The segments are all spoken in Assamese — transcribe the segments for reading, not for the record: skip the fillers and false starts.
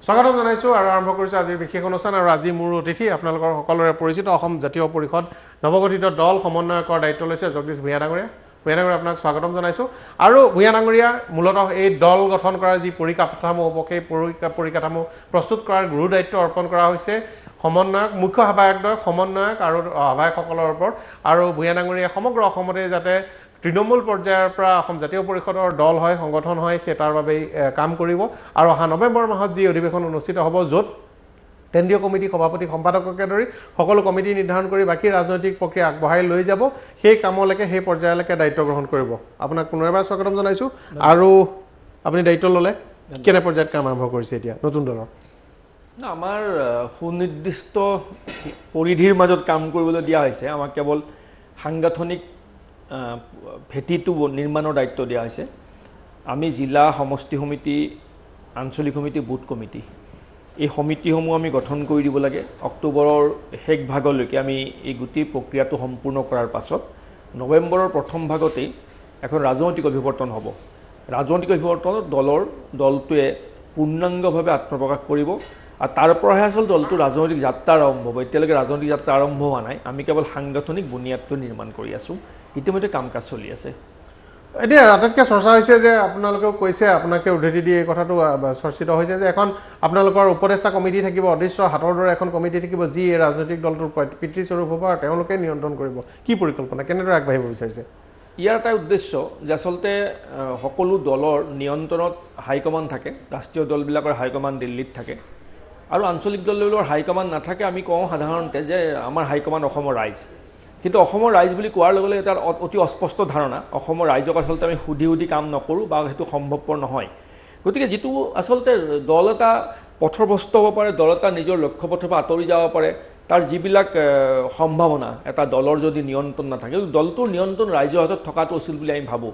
স্বাগতম জানাইছো আৰু আৰম্ভ কৰিছো আজিৰ বিশেষ অনুষ্ঠান আৰু আজি মোৰ অতিথি আপোনালোকৰ সকলোৰে পৰিচিত অসম জাতীয় পৰিষদ নৱগঠিত দল সমন্বয়কৰ দায়িত্ব লৈছে জগদীশ ভূঞা ডাঙৰীয়া। ভূঞা ডাঙৰীয়া আপোনাক স্বাগতম জানাইছো। আৰু ভূঞা ডাঙৰীয়া মূলতঃ এই দল গঠন কৰাৰ যি পৰিকাঠামো হ'ব সেই পৰিকাঠামো প্ৰস্তুত কৰাৰ গুৰু দায়িত্ব অৰ্পণ কৰা হৈছে সমন্বয়ক মুখ্য সভায়কদ্বয় সমন্বয়ক আৰু সভায়কসকলৰ ওপৰত। আৰু ভূঞা ডাঙৰীয়া সমগ্ৰ অসমতে যাতে তৃণমূল পৰ্যায়ৰ পৰা অসম জাতীয় পৰিষদৰ দল হয় সংগঠন হয় সেই তাৰ বাবেই কাম কৰিব। আৰু অহা নৱেম্বৰ মাহত যি অধিৱেশন অনুষ্ঠিত হ'ব য'ত কেন্দ্ৰীয় কমিটি সভাপতি সম্পাদককে ধৰি সকলো কমিটি নিৰ্ধাৰণ কৰি বাকী ৰাজনৈতিক প্ৰক্ৰিয়া আগবঢ়াই লৈ যাব সেই কামলৈকে সেই পৰ্যায়লৈকে দায়িত্ব গ্ৰহণ কৰিব। আপোনাক পুনৰ এবাৰ স্বাগতম জনাইছোঁ। আৰু আপুনি দায়িত্ব ল'লে কেনে পৰ্যায়ত কাম আৰম্ভ কৰিছে এতিয়া নতুন দলৰ? আমাৰ সুনিৰ্দিষ্ট পৰিধিৰ মাজত কাম কৰিবলৈ দিয়া হৈছে। আমাক কেৱল সাংগঠনিক ভেটিটো নিৰ্মাণৰ দায়িত্ব দিয়া হৈছে। আমি জিলা সমষ্টি সমিতি আঞ্চলিক সমিতি বুথ কমিটি এই সমিতিসমূহ আমি গঠন কৰি দিব লাগে। অক্টোবৰৰ শেষ ভাগলৈকে আমি এই গোটেই প্ৰক্ৰিয়াটো সম্পূৰ্ণ কৰাৰ পাছত নৱেম্বৰৰ প্ৰথম ভাগতেই এখন ৰাজনৈতিক অভিৱৰ্তন হ'ব। ৰাজনৈতিক অভিৱৰ্তনত দলটোৱে পূৰ্ণাংগভাৱে আত্মপ্ৰকাশ কৰিব আৰু তাৰ পৰাহে আচল দলটোৰ ৰাজনৈতিক যাত্ৰা আৰম্ভ হ'ব। এতিয়ালৈকে ৰাজনৈতিক যাত্ৰা আৰম্ভ হোৱা নাই। আমি কেৱল সাংগঠনিক বুনিয়াদটো নিৰ্মাণ কৰি আছোঁ। ইতিমধ্যে কাম কাজ চলি আছে। এতিয়া আটাইতকৈ চৰ্চা হৈছে যে আপোনালোকেও কৈছে আপোনাকে উদ্ধৃতি দি এই কথাটো চৰ্চিত হৈছে যে এখন আপোনালোকৰ উপদেষ্টা কমিটি থাকিব, অদৃশ্য হাতৰ দৰে এখন কমিটি থাকিব যি এই ৰাজনৈতিক দলটোৰ পিতৃস্বৰূপ হ'ব আৰু তেওঁলোকে নিয়ন্ত্ৰণ কৰিব। কি পৰিকল্পনা কেনেদৰে আগবাঢ়িব বিচাৰিছে? ইয়াৰ এটা উদ্দেশ্য যে আচলতে সকলো দলৰ নিয়ন্ত্ৰণত হাইকমাণ্ড থাকে। ৰাষ্ট্ৰীয় দলবিলাকৰ হাইকমাণ্ড দিল্লীত থাকে আৰু আঞ্চলিক দলবিলাকৰ হাইকমাণ্ড নাথাকে। আমি কওঁ সাধাৰণতে যে আমাৰ হাইকমাণ্ড অসমৰ ৰাইজ। কিন্তু অসমৰ ৰাইজ বুলি কোৱাৰ লগে লগে এটা অতি অস্পষ্ট ধাৰণা অসমৰ ৰাইজক আচলতে আমি সুধি কাম নকৰোঁ বা সেইটো সম্ভৱপৰ নহয়। গতিকে যিটো আচলতে দল এটা পথভ্ৰষ্ট হ'ব পাৰে, দল এটা নিজৰ লক্ষ্যপথৰ পৰা আঁতৰি যাব পাৰে, তাৰ যিবিলাক সম্ভাৱনা এটা দলৰ যদি নিয়ন্ত্ৰণ নাথাকে, দলটোৰ নিয়ন্ত্ৰণ ৰাইজৰ হাতত থকাটো উচিত বুলি আমি ভাবোঁ।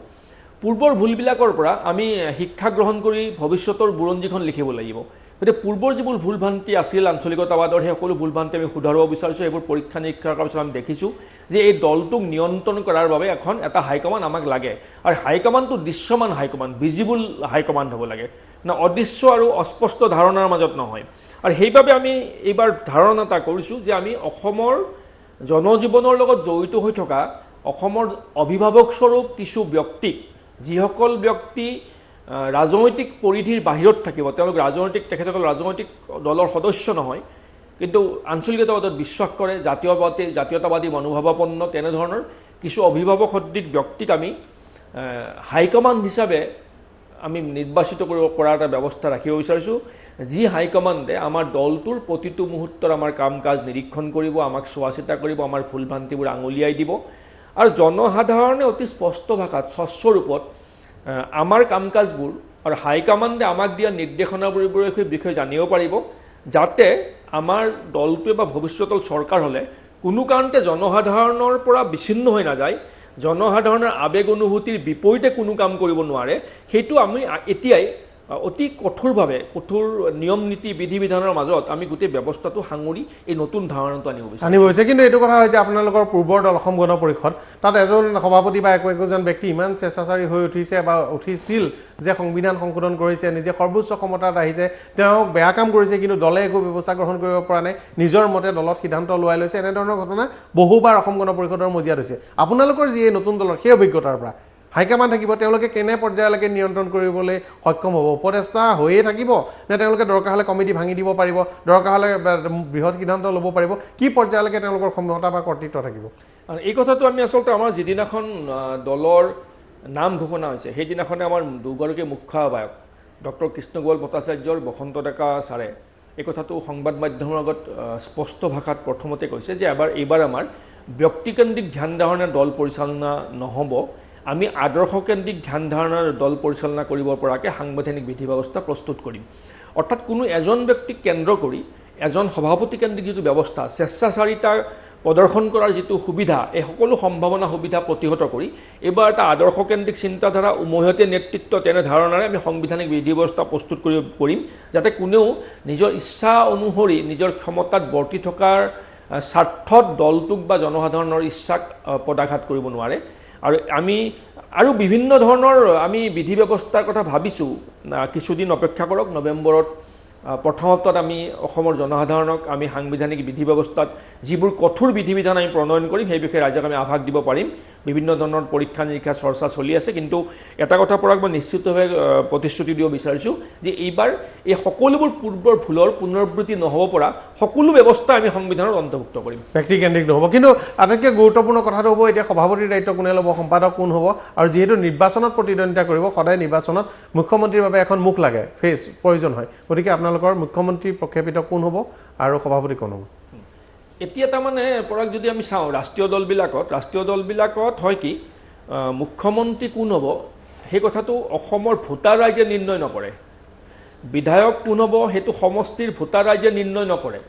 পূৰ্বৰ ভুলবিলাকৰ পৰা আমি শিক্ষা গ্ৰহণ কৰি ভৱিষ্যতৰ বুৰঞ্জীখন লিখিব লাগিব। গতিকে পূৰ্বৰ যিবোৰ ভুল ভ্ৰান্তি আছিল আঞ্চলিকতাবাদৰ সেই সকলো ভুল ভ্ৰান্তি আমি শুধৰাব বিচাৰিছোঁ। এইবোৰ পৰীক্ষা নিৰীক্ষা কৰাৰ পিছত আমি দেখিছোঁ যে এই দলটোক নিয়ন্ত্ৰণ কৰাৰ বাবে এটা হাইকমাণ্ড আমাক লাগে। আৰু হাইকমাণ্ডটো দৃশ্যমান হাইকমাণ্ড, ভিজিবল হাইকমাণ্ড হ'ব লাগে, না অদৃশ্য আৰু অস্পষ্ট ধাৰণাৰ মাজত নহয়। আৰু সেইবাবে আমি এইবাৰ ধাৰণা এটা কৰিছোঁ যে আমি অসমৰ জনজীৱনৰ লগত জড়িত হৈ থকা অসমৰ অভিভাৱকস্বৰূপ কিছু ব্যক্তিক, যিসকল ব্যক্তি ৰাজনৈতিক পৰিধিৰ বাহিৰত থাকিব, তেওঁলোক তেখেতসকল ৰাজনৈতিক দলৰ সদস্য নহয় কিন্তু আঞ্চলিকতাবাদত বিশ্বাস কৰে, জাতীয়তাবাদী মনোভাৱাপন্ন তেনেধৰণৰ কিছু অভিভাৱক সদৃশ ব্যক্তিক আমি হাইকমাণ্ড হিচাপে আমি নিৰ্বাচিত কৰিব পৰা এটা ব্যৱস্থা ৰাখিব বিচাৰিছোঁ। যি হাইকমাণ্ডে আমাৰ দলটোৰ প্ৰতিটো মুহূৰ্তৰ আমাৰ কাম কাজ নিৰীক্ষণ কৰিব, আমাক চোৱা চিতা কৰিব, আমাৰ ভুল ভ্ৰান্তিবোৰ আঙুলিয়াই দিব আৰু জনসাধাৰণে অতি স্পষ্ট ভাষাত স্বচ্ছ ৰূপত আমাৰ কাম কাজবোৰ আৰু হাইকমাণ্ডে আমাক দিয়া নিৰ্দেশনাবোৰৰ বিষয়ে জানিব পাৰিব, যাতে আমাৰ দলটোৱে বা ভৱিষ্যতৰ চৰকাৰ হ'লে কোনো কাৰণতে জনসাধাৰণৰ পৰা বিচ্ছিন্ন হৈ নাযায়, জনসাধাৰণৰ আৱেগ অনুভূতিৰ বিপৰীতে কোনো কাম কৰিব নোৱাৰে। সেইটো আমি এতিয়াই অতি কঠোৰ নিয়ম নীতি বিধি বিধানৰ মাজত আমি গোটেই ব্যৱস্থাটো সাঙুৰি এই নতুন ধাৰণাটো আনিব বিচাৰিছে। কিন্তু এইটো কথা হয় যে আপোনালোকৰ পূৰ্বৰ দল অসম গণ পৰিষদ তাত এজন সভাপতি বা একোজন ব্যক্তি ইমান স্বেচ্ছাচাৰী হৈ উঠিছে বা উঠিছিল যে সংবিধান সংশোধন কৰিছে, নিজে সৰ্বোচ্চ ক্ষমতাত আহিছে, তেওঁ বেয়া কাম কৰিছে কিন্তু দলে একো ব্যৱস্থা গ্ৰহণ কৰিব পৰা নাই, নিজৰ মতে দলত সিদ্ধান্ত লোৱাই লৈছে। এনেধৰণৰ ঘটনা বহুবাৰ অসম গণ পৰিষদৰ মজিয়াত হৈছে। আপোনালোকৰ যি এই নতুন দলৰ সেই অভিজ্ঞতাৰ পৰা হাইকমাণ্ড থাকিব, তেওঁলোকে কেনে পৰ্যায়লৈকে নিয়ন্ত্ৰণ কৰিবলৈ সক্ষম হ'ব? উপদেষ্টা হৈয়ে থাকিব নে তেওঁলোকে দৰকাৰ হ'লে কমিটি ভাঙি দিব পাৰিব, দৰকাৰ হ'লে বৃহৎ সিদ্ধান্ত ল'ব পাৰিব? কি পৰ্যায়লৈকে তেওঁলোকৰ ক্ষমতা বা কৰ্তৃত্ব থাকিব? এই কথাটো আমি আচলতে আমাৰ যিদিনাখন দলৰ নাম ঘোষণা হৈছে সেইদিনাখনে আমাৰ দুগৰাকী মুখ্য সভায়ক ডক্টৰ কৃষ্ণগোপাল ভট্টাচাৰ্য আৰু বসন্ত ডেকা ছাৰে এই কথাটো সংবাদ মাধ্যমৰ আগত স্পষ্ট ভাষাত প্ৰথমতে কৈছে যে এইবাৰ আমাৰ ব্যক্তিকেন্দ্ৰিক ধ্যান ধাৰণাৰ দল পৰিচালনা নহ'ব, আমি আদৰ্শকেন্দ্ৰিক ধ্যান ধাৰণাৰ দল পৰিচালনা কৰিব পৰাকৈ সাংবিধানিক বিধি ব্যৱস্থা প্ৰস্তুত কৰিম। অৰ্থাৎ কোনো এজন ব্যক্তিক কেন্দ্ৰ কৰি এজন সভাপতিকেন্দ্ৰিক যিটো ব্যৱস্থা, স্বেচ্ছাচাৰিতা প্ৰদৰ্শন কৰাৰ যিটো সুবিধা, এই সকলো সম্ভাৱনা সুবিধা প্ৰতিহত কৰি এইবাৰ এটা আদৰ্শকেন্দ্ৰিক চিন্তাধাৰা উমৈহতীয়া নেতৃত্ব তেনেধৰণেৰে আমি সাংবিধানিক বিধি ব্যৱস্থা প্ৰস্তুত কৰিম, যাতে কোনেও নিজৰ ইচ্ছা অনুসৰি নিজৰ ক্ষমতাত বৰ্তি থকাৰ স্বাৰ্থত দলটোক বা জনসাধাৰণৰ ইচ্ছাক পদাঘাত কৰিব নোৱাৰে। আৰু আমি আৰু বিভিন্ন ধৰণৰ আমি বিধি ব্যৱস্থাৰ কথা ভাবিছোঁ। কিছুদিন অপেক্ষা কৰক, নৱেম্বৰত প্ৰথমত আমি অসমৰ জনসাধাৰণক আমি সাংবিধানিক বিধি ব্যৱস্থাত যিবোৰ কঠোৰ বিধি বিধান আমি প্ৰণয়ন কৰিম সেই বিষয়ে ৰাইজক আমি আভাস দিব পাৰিম বিভিন্ন ধৰণৰ পৰীক্ষা নিৰীক্ষা চৰ্চা চলি আছে কিন্তু এটা কথা পৰাক মই নিশ্চিতভাৱে প্ৰতিশ্ৰুতি দিব বিচাৰিছোঁ যে এইবাৰ এই সকলোবোৰ পূৰ্বৰ ভুলৰ পুনৰাবৃত্তি নহ'ব পৰা সকলো ব্যৱস্থা আমি সংবিধানত অন্তৰ্ভুক্ত কৰিম ব্যক্তিকেন্দ্ৰিক নহ'ব কিন্তু আটাইতকৈ গুৰুত্বপূৰ্ণ কথাটো হ'ব এতিয়া সভাপতিৰ দায়িত্ব কোনে ল'ব সম্পাদক কোন হ'ব আৰু যিহেতু নিৰ্বাচনত প্ৰতিদ্বন্দ্বিতা কৰিব সদায় নিৰ্বাচনত মুখ্যমন্ত্ৰীৰ বাবে এখন মুখ লাগে ফেচ প্ৰয়োজন হয় গতিকে আপোনালোকৰ মুখ্যমন্ত্ৰী প্ৰক্ষেপিত কোন হ'ব আৰু সভাপতি কোন হ'ব এতিয়া তাৰমানে পৰাক যদি আমি চাওঁ ৰাষ্ট্ৰীয় দলবিলাকত হয় কি মুখ্যমন্ত্ৰী কোন হ'ব সেই কথাটো অসমৰ ভোটাৰ ৰাইজে নিৰ্ণয় নকৰে বিধায়ক কোন হ'ব সেইটো সমষ্টিৰ ভোটাৰ ৰাইজে নিৰ্ণয় নকৰে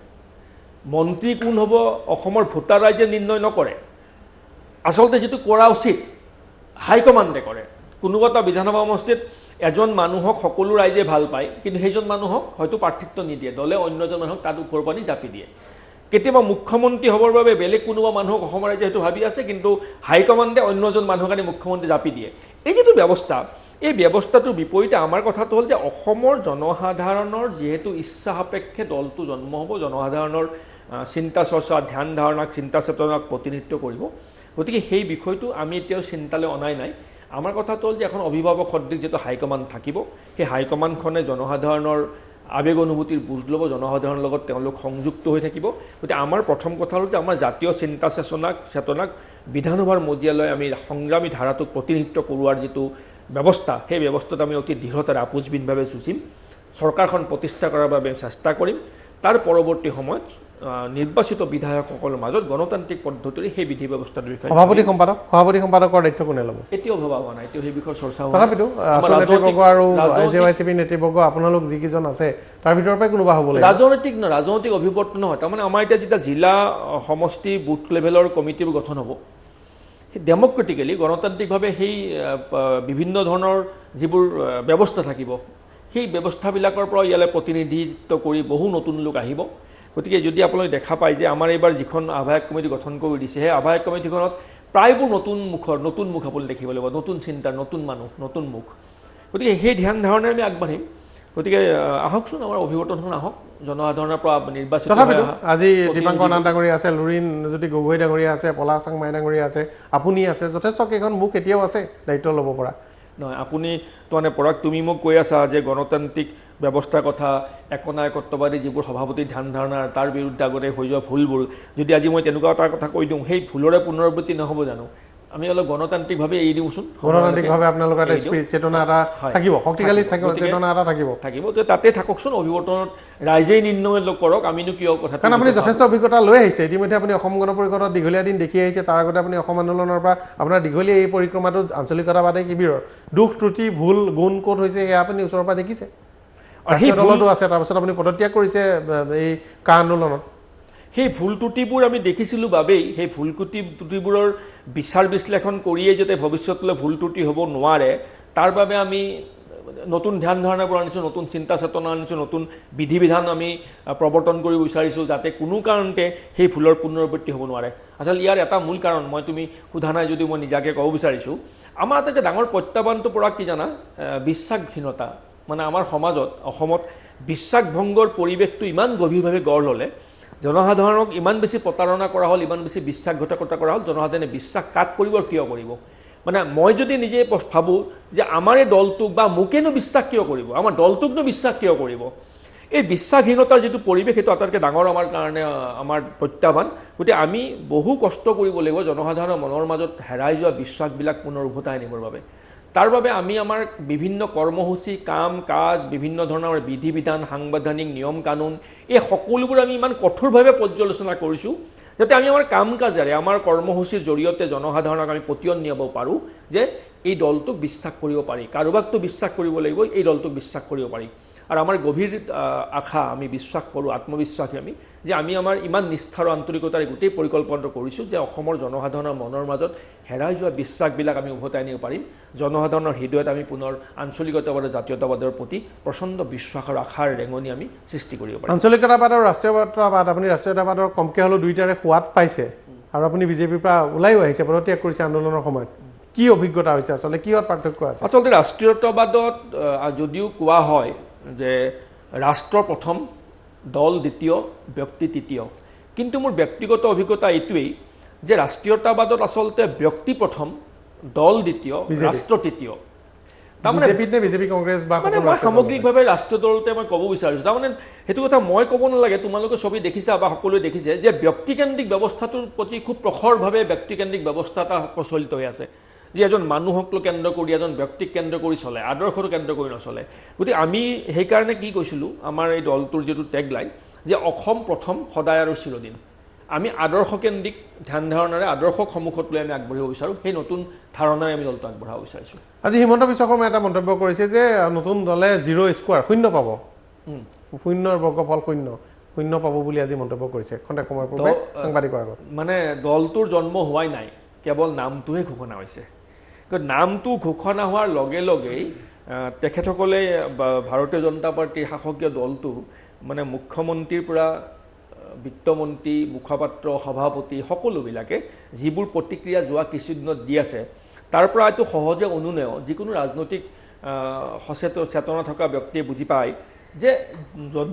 মন্ত্ৰী কোন হ'ব অসমৰ ভোটাৰ ৰাইজে নিৰ্ণয় নকৰে আচলতে যিটো কৰা উচিত হাইকমাণ্ডে কৰে কোনোবা এটা বিধানসভা সমষ্টিত এজন মানুহক সকলো ৰাইজে ভাল পায় কিন্তু সেইজন মানুহক হয়তো প্ৰাৰ্থিত্ব নিদিয়ে দলে অন্যজন মানুহক তাত ওপৰ পানী জাপি দিয়ে কেতিয়াবা মুখ্যমন্ত্ৰী হ'বৰ বাবে বেলেগ কোনোবা মানুহক অসমৰ ৰাইজে হয়তো ভাবি আছে কিন্তু হাইকমাণ্ডে অন্যজন মানুহক আনি মুখ্যমন্ত্ৰী জাপি দিয়ে এই যিটো ব্যৱস্থা এই ব্যৱস্থাটোৰ বিপৰীতে আমাৰ কথাটো হ'ল যে অসমৰ জনসাধাৰণৰ যিহেতু ইচ্ছা সাপেক্ষে দলটো জন্ম হ'ব জনসাধাৰণৰ চিন্তা চৰ্চা ধ্যান ধাৰণাক চিন্তা চেতনাক প্ৰতিনিধিত্ব কৰিব গতিকে সেই বিষয়টো আমি এতিয়াও চিন্তালৈ অনাই নাই আমাৰ কথাটো হ'ল যে এখন অভিভাৱক সদৃশ যিটো হাইকমাণ্ড থাকিব সেই হাইকমাণ্ডখনে জনসাধাৰণৰ আবেগ অনুভূতিৰ বুজ ল'ব জনসাধাৰণৰ লগত তেওঁলোক সংযুক্ত হৈ থাকিব গতিকে আমাৰ প্ৰথম কথা হ'ল যে আমাৰ জাতীয় চিন্তা চেতনাক বিধানসভাৰ মজিয়ালৈ আমি সংগ্ৰামী ধাৰাটোক প্ৰতিনিধিত্ব কৰোৱাৰ যিটো ব্যৱস্থা সেই ব্যৱস্থাত আমি অতি দৃঢ়তাৰে আপোচবিনভাৱে যুঁজিম চৰকাৰখন প্ৰতিষ্ঠা কৰাৰ বাবে চেষ্টা কৰিম তাৰ পৰৱৰ্তী সময়ত নিৰ্বাচিত বিধায়কসকলৰ মাজত গণতান্ত্ৰিক পদ্ধতিৰে সেই বিধি ব্যৱস্থাৰ বিষয়ে সভাপতি সম্পাদকৰ দায়িত্ব কোনে ল'ব এতিয়াও ভবা হোৱা নাই এতিয়াও সেই বিষয়ে চৰ্চা হোৱা তথাপিতো নেতৃবৰ্গ আৰু জেৱাইচিপি নেতৃবৰ্গ আপোনালোক যিকেইজন আছে তাৰ ভিতৰৰ পৰাই কোনোবা হ'ব লাগিব ৰাজনৈতিক অভিৱৰ্তন নহয় তাৰমানে আমাৰ এতিয়া যেতিয়া জিলা সমষ্টি বুথ লেভেলৰ কমিটিবোৰ গঠন হ'ব সেই ডেমক্ৰেটিকেলি গণতান্ত্ৰিকভাৱে সেই বিভিন্ন ধৰণৰ যিবোৰ ব্যৱস্থা থাকিব সেই ব্যৱস্থাবিলাকৰ পৰা ইয়ালৈ প্ৰতিনিধিত্ব কৰি বহু নতুন লোক আহিব গতিকে যদি আপোনালোকে দেখা পায় যে আমাৰ এইবাৰ যিখন আহ্বায়ক কমিটি গঠন কৰি দিছে সেই আহ্বায়ক কমিটিখনত প্ৰায়বোৰ নতুন মুখ আপুনি দেখিব লাগিব নতুন চিন্তা নতুন মানুহ নতুন মুখ গতিকে সেই ধ্যান ধাৰণাৰে আমি আগবাঢ়িম গতিকে আহকচোন আমাৰ অভিৱৰ্তনখন আহক জনসাধাৰণৰ পৰা নিৰ্বাচিত আজি দীপাংকৰ নাথ ডাঙৰীয়া আছে লুৰিণ জ্যোতি গগৈ ডাঙৰীয়া আছে পলাশ চাংমাই ডাঙৰীয়া আছে আপুনি আছে যথেষ্ট কেইখন মুখ এতিয়াও আছে দায়িত্ব ল'ব পৰা নহয় আপুনি তাৰমানে পৰাগ তুমি মোক কৈ আছা যে গণতান্ত্ৰিক ব্যৱস্থাৰ কথা একনায়কত্ববাদী যিবোৰ সভাপতি ধ্যান ধাৰণা তাৰ বিৰুদ্ধে আগতে হৈ যোৱা ভুলবোৰ যদি আজি মই তেনেকুৱা এটা কথা কৈ দিওঁ সেই ভুলৰে পুনৰাবৃত্তি নহ'ব জানো আমি অলপ গণতান্ত্ৰিকভাৱে এৰি দিওঁচোন গণতান্ত্ৰিকভাৱে আপোনালোকৰ এটা স্পিৰিট চেতনা এটা থাকিব শক্তিশালী চেতনা এটা থাকিব তাতে থাককচোন অভিৱৰ্তনত ৰাইজেই নিৰ্ণয় কৰক আমিনো কিয় কথা কাৰণ আপুনি যথেষ্ট অভিজ্ঞতা লৈ আহিছে ইতিমধ্যে আপুনি অসম গণ পৰিষদত দীঘলীয়া দিন দেখি আহিছে তাৰ আগতে আপুনি অসম আন্দোলনৰ পৰা আপোনাৰ দীঘলীয়া এই পৰিক্ৰমাটোত আঞ্চলিকতাবাদী শিবিৰৰ দুখ ত্ৰুটি ভুল গুণ ক'ত হৈছে সেয়া আপুনি ওচৰৰ পৰা দেখিছে দলতো আছে তাৰপিছত আপুনি পদত্যাগ কৰিছে এই কা আন্দোলনত সেই ভুল ত্ৰুটিবোৰ আমি দেখিছিলোঁ বাবেই সেই ভুল ত্ৰুটিবোৰৰ বিচাৰ বিশ্লেষণ কৰিয়েই যাতে ভৱিষ্যতলৈ ভুল ত্ৰুটি হ'ব নোৱাৰে তাৰ বাবে আমি নতুন ধ্যান ধাৰণাবোৰ আনিছোঁ নতুন চিন্তা চেতনা আনিছোঁ নতুন বিধি বিধান আমি প্ৰৱৰ্তন কৰিব বিচাৰিছোঁ যাতে কোনো কাৰণতে সেই ভুলৰ পুনৰাবৃত্তি হ'ব নোৱাৰে আচলতে ইয়াৰ এটা মূল কাৰণ মই তুমি সোধা নাই যদি মই নিজাকৈ ক'ব বিচাৰিছোঁ আমাৰ আটাইতকৈ ডাঙৰ প্ৰত্যাহ্বানটো পৰা কি জানা বিশ্বাসহীনতা মানে আমাৰ সমাজত অসমত বিশ্বাসভংগৰ পৰিৱেশটো ইমান গভীৰভাৱে গঢ় ল'লে জনসাধাৰণক ইমান বেছি প্ৰতাৰণা কৰা হ'ল ইমান বেছি বিশ্বাসঘাতকতা কৰা হ'ল জনসাধাৰণে বিশ্বাস কাক কৰিব আৰু কিয় কৰিব মানে মই যদি নিজে ভাবোঁ যে আমাৰ এই দলটোক বা মোকেনো বিশ্বাস কিয় কৰিব আমাৰ দলটোকনো বিশ্বাস কিয় কৰিব এই বিশ্বাসহীনতাৰ যিটো পৰিৱেশ সেইটো আটাইতকৈ ডাঙৰ আমাৰ কাৰণে আমাৰ প্ৰত্যাহ্বান গতিকে আমি বহু কষ্ট কৰিব লাগিব জনসাধাৰণৰ মনৰ মাজত হেৰাই যোৱা বিশ্বাসবিলাক পুনৰ উভতাই আনিবৰ বাবে তাৰ বাবে আমি আমাৰ বিভিন্ন কৰ্মসূচী কাম কাজ বিভিন্ন ধৰণৰ বিধি বিধান সাংবিধানিক নিয়ম কানুন এই সকলোবোৰ আমি ইমান কঠোৰভাৱে পৰ্যালোচনা কৰিছোঁ যাতে আমি আমাৰ কাম কাজেৰে আমাৰ কৰ্মসূচীৰ জৰিয়তে জনসাধাৰণক আমি পতিয়ন নিয়াব পাৰোঁ যে এই দলটোক বিশ্বাস কৰিব পাৰি কাৰোবাকতো বিশ্বাস কৰিব লাগিব এই দলটোক বিশ্বাস কৰিব পাৰি আৰু আমাৰ গভীৰ আশা আমি বিশ্বাস কৰোঁ আত্মবিশ্বাসী আমি যে আমি আমাৰ ইমান নিষ্ঠা আৰু আন্তৰিকতাৰে গোটেই পৰিকল্পনাটো কৰিছোঁ যে অসমৰ জনসাধাৰণৰ মনৰ মাজত হেৰাই যোৱা বিশ্বাসবিলাক আমি উভতাই আনিব পাৰিম জনসাধাৰণৰ হৃদয়ত আমি পুনৰ আঞ্চলিকতাবাদ আৰু জাতীয়তাবাদৰ প্ৰতি প্ৰচণ্ড বিশ্বাস আৰু আশাৰ ৰেঙনি আমি সৃষ্টি কৰিব পাৰিম আঞ্চলিকতাবাদ আৰু ৰাষ্ট্ৰীয়তাবাদ আপুনি ৰাষ্ট্ৰীয়তাবাদৰ কমকৈ হ'লেও দুইটাৰে সোৱাদ পাইছে আৰু আপুনি বিজেপিৰ পৰা ওলাইও আহিছে পদত্যাগ কৰিছে আন্দোলনৰ সময়ত কি অভিজ্ঞতা হৈছে আচলতে কিহত পাৰ্থক্য আছে আচলতে ৰাষ্ট্ৰীয়তাবাদত যদিও কোৱা হয় যে ৰাষ্ট্ৰ প্ৰথম, দল দ্বিতীয়, ব্যক্তি তৃতীয়। কিন্তু মোৰ ব্যক্তিগত অভিজ্ঞতা এইটোৱেই যে ৰাষ্ট্ৰীয়তাবাদত আচলতে ব্যক্তি প্ৰথম, দল দ্বিতীয়, ৰাষ্ট্ৰ তৃতীয়। তাৰমানে বিজেপি কংগ্ৰেছ বা মানে মই সামগ্ৰিকভাৱে ৰাষ্ট্ৰীয় দলতে মই ক'ব বিচাৰিছোঁ। তাৰমানে সেইটো কথা মই ক'ব নালাগে, তোমালোকে ছবি দেখিছা বা সকলোৱে দেখিছে যে ব্যক্তিকেন্দ্ৰিক ব্যৱস্থাটোৰ প্ৰতি খুব প্ৰখৰভাৱে ব্যক্তিকেন্দ্ৰিক ব্যৱস্থা এটা প্ৰচলিত হৈ আছে, যে এজন মানুহক কেন্দ্ৰ কৰি, এজন ব্যক্তিক কেন্দ্ৰ কৰি চলে, আদৰ্শটো কেন্দ্ৰ কৰি নচলে। গতিকে আমি সেইকাৰণে কি কৈছিলোঁ, আমাৰ এই দলটোৰ যিটো টেগলাইন যে অসম প্ৰথম, সদায় আৰু চিৰদিন। আমি আদৰ্শকেন্দ্ৰিক ধ্যান ধাৰণাৰে আদৰ্শক সন্মুখত লৈ আমি আগবাঢ়িব বিচাৰোঁ, সেই নতুন ধাৰণাৰে আমি দলটো আগবঢ়াব বিচাৰিছোঁ। আজি হিমন্ত বিশ্ব শৰ্মাই এটা মন্তব্য কৰিছে যে নতুন দলে 0 স্কোৱাৰ, শূন্য পাব, শূন্যৰ বৰ্গফল শূন্য পাব বুলি আজি মন্তব্য কৰিছে খন্তেক সময়ৰ পূৰ্বে সাংবাদিকৰ আগত। মানে দলটোৰ জন্ম হোৱাই নাই, কেৱল নামটোহে ঘোষণা হৈছে। নামটো ঘোষণা হোৱাৰ লগে লগেই তেখেতসকলে ভাৰতীয় জনতা পাৰ্টীৰ শাসকীয় দলটো মানে মুখ্যমন্ত্ৰীৰ পৰা বিত্তমন্ত্ৰী, মুখপাত্ৰ, সভাপতি সকলোবিলাকে যিবোৰ প্ৰতিক্ৰিয়া যোৱা কিছুদিনত দি আছে, তাৰ পৰা এইটো সহজে অনুমেয়, যিকোনো ৰাজনৈতিক চেতনা থকা ব্যক্তিয়ে বুজি পায় যে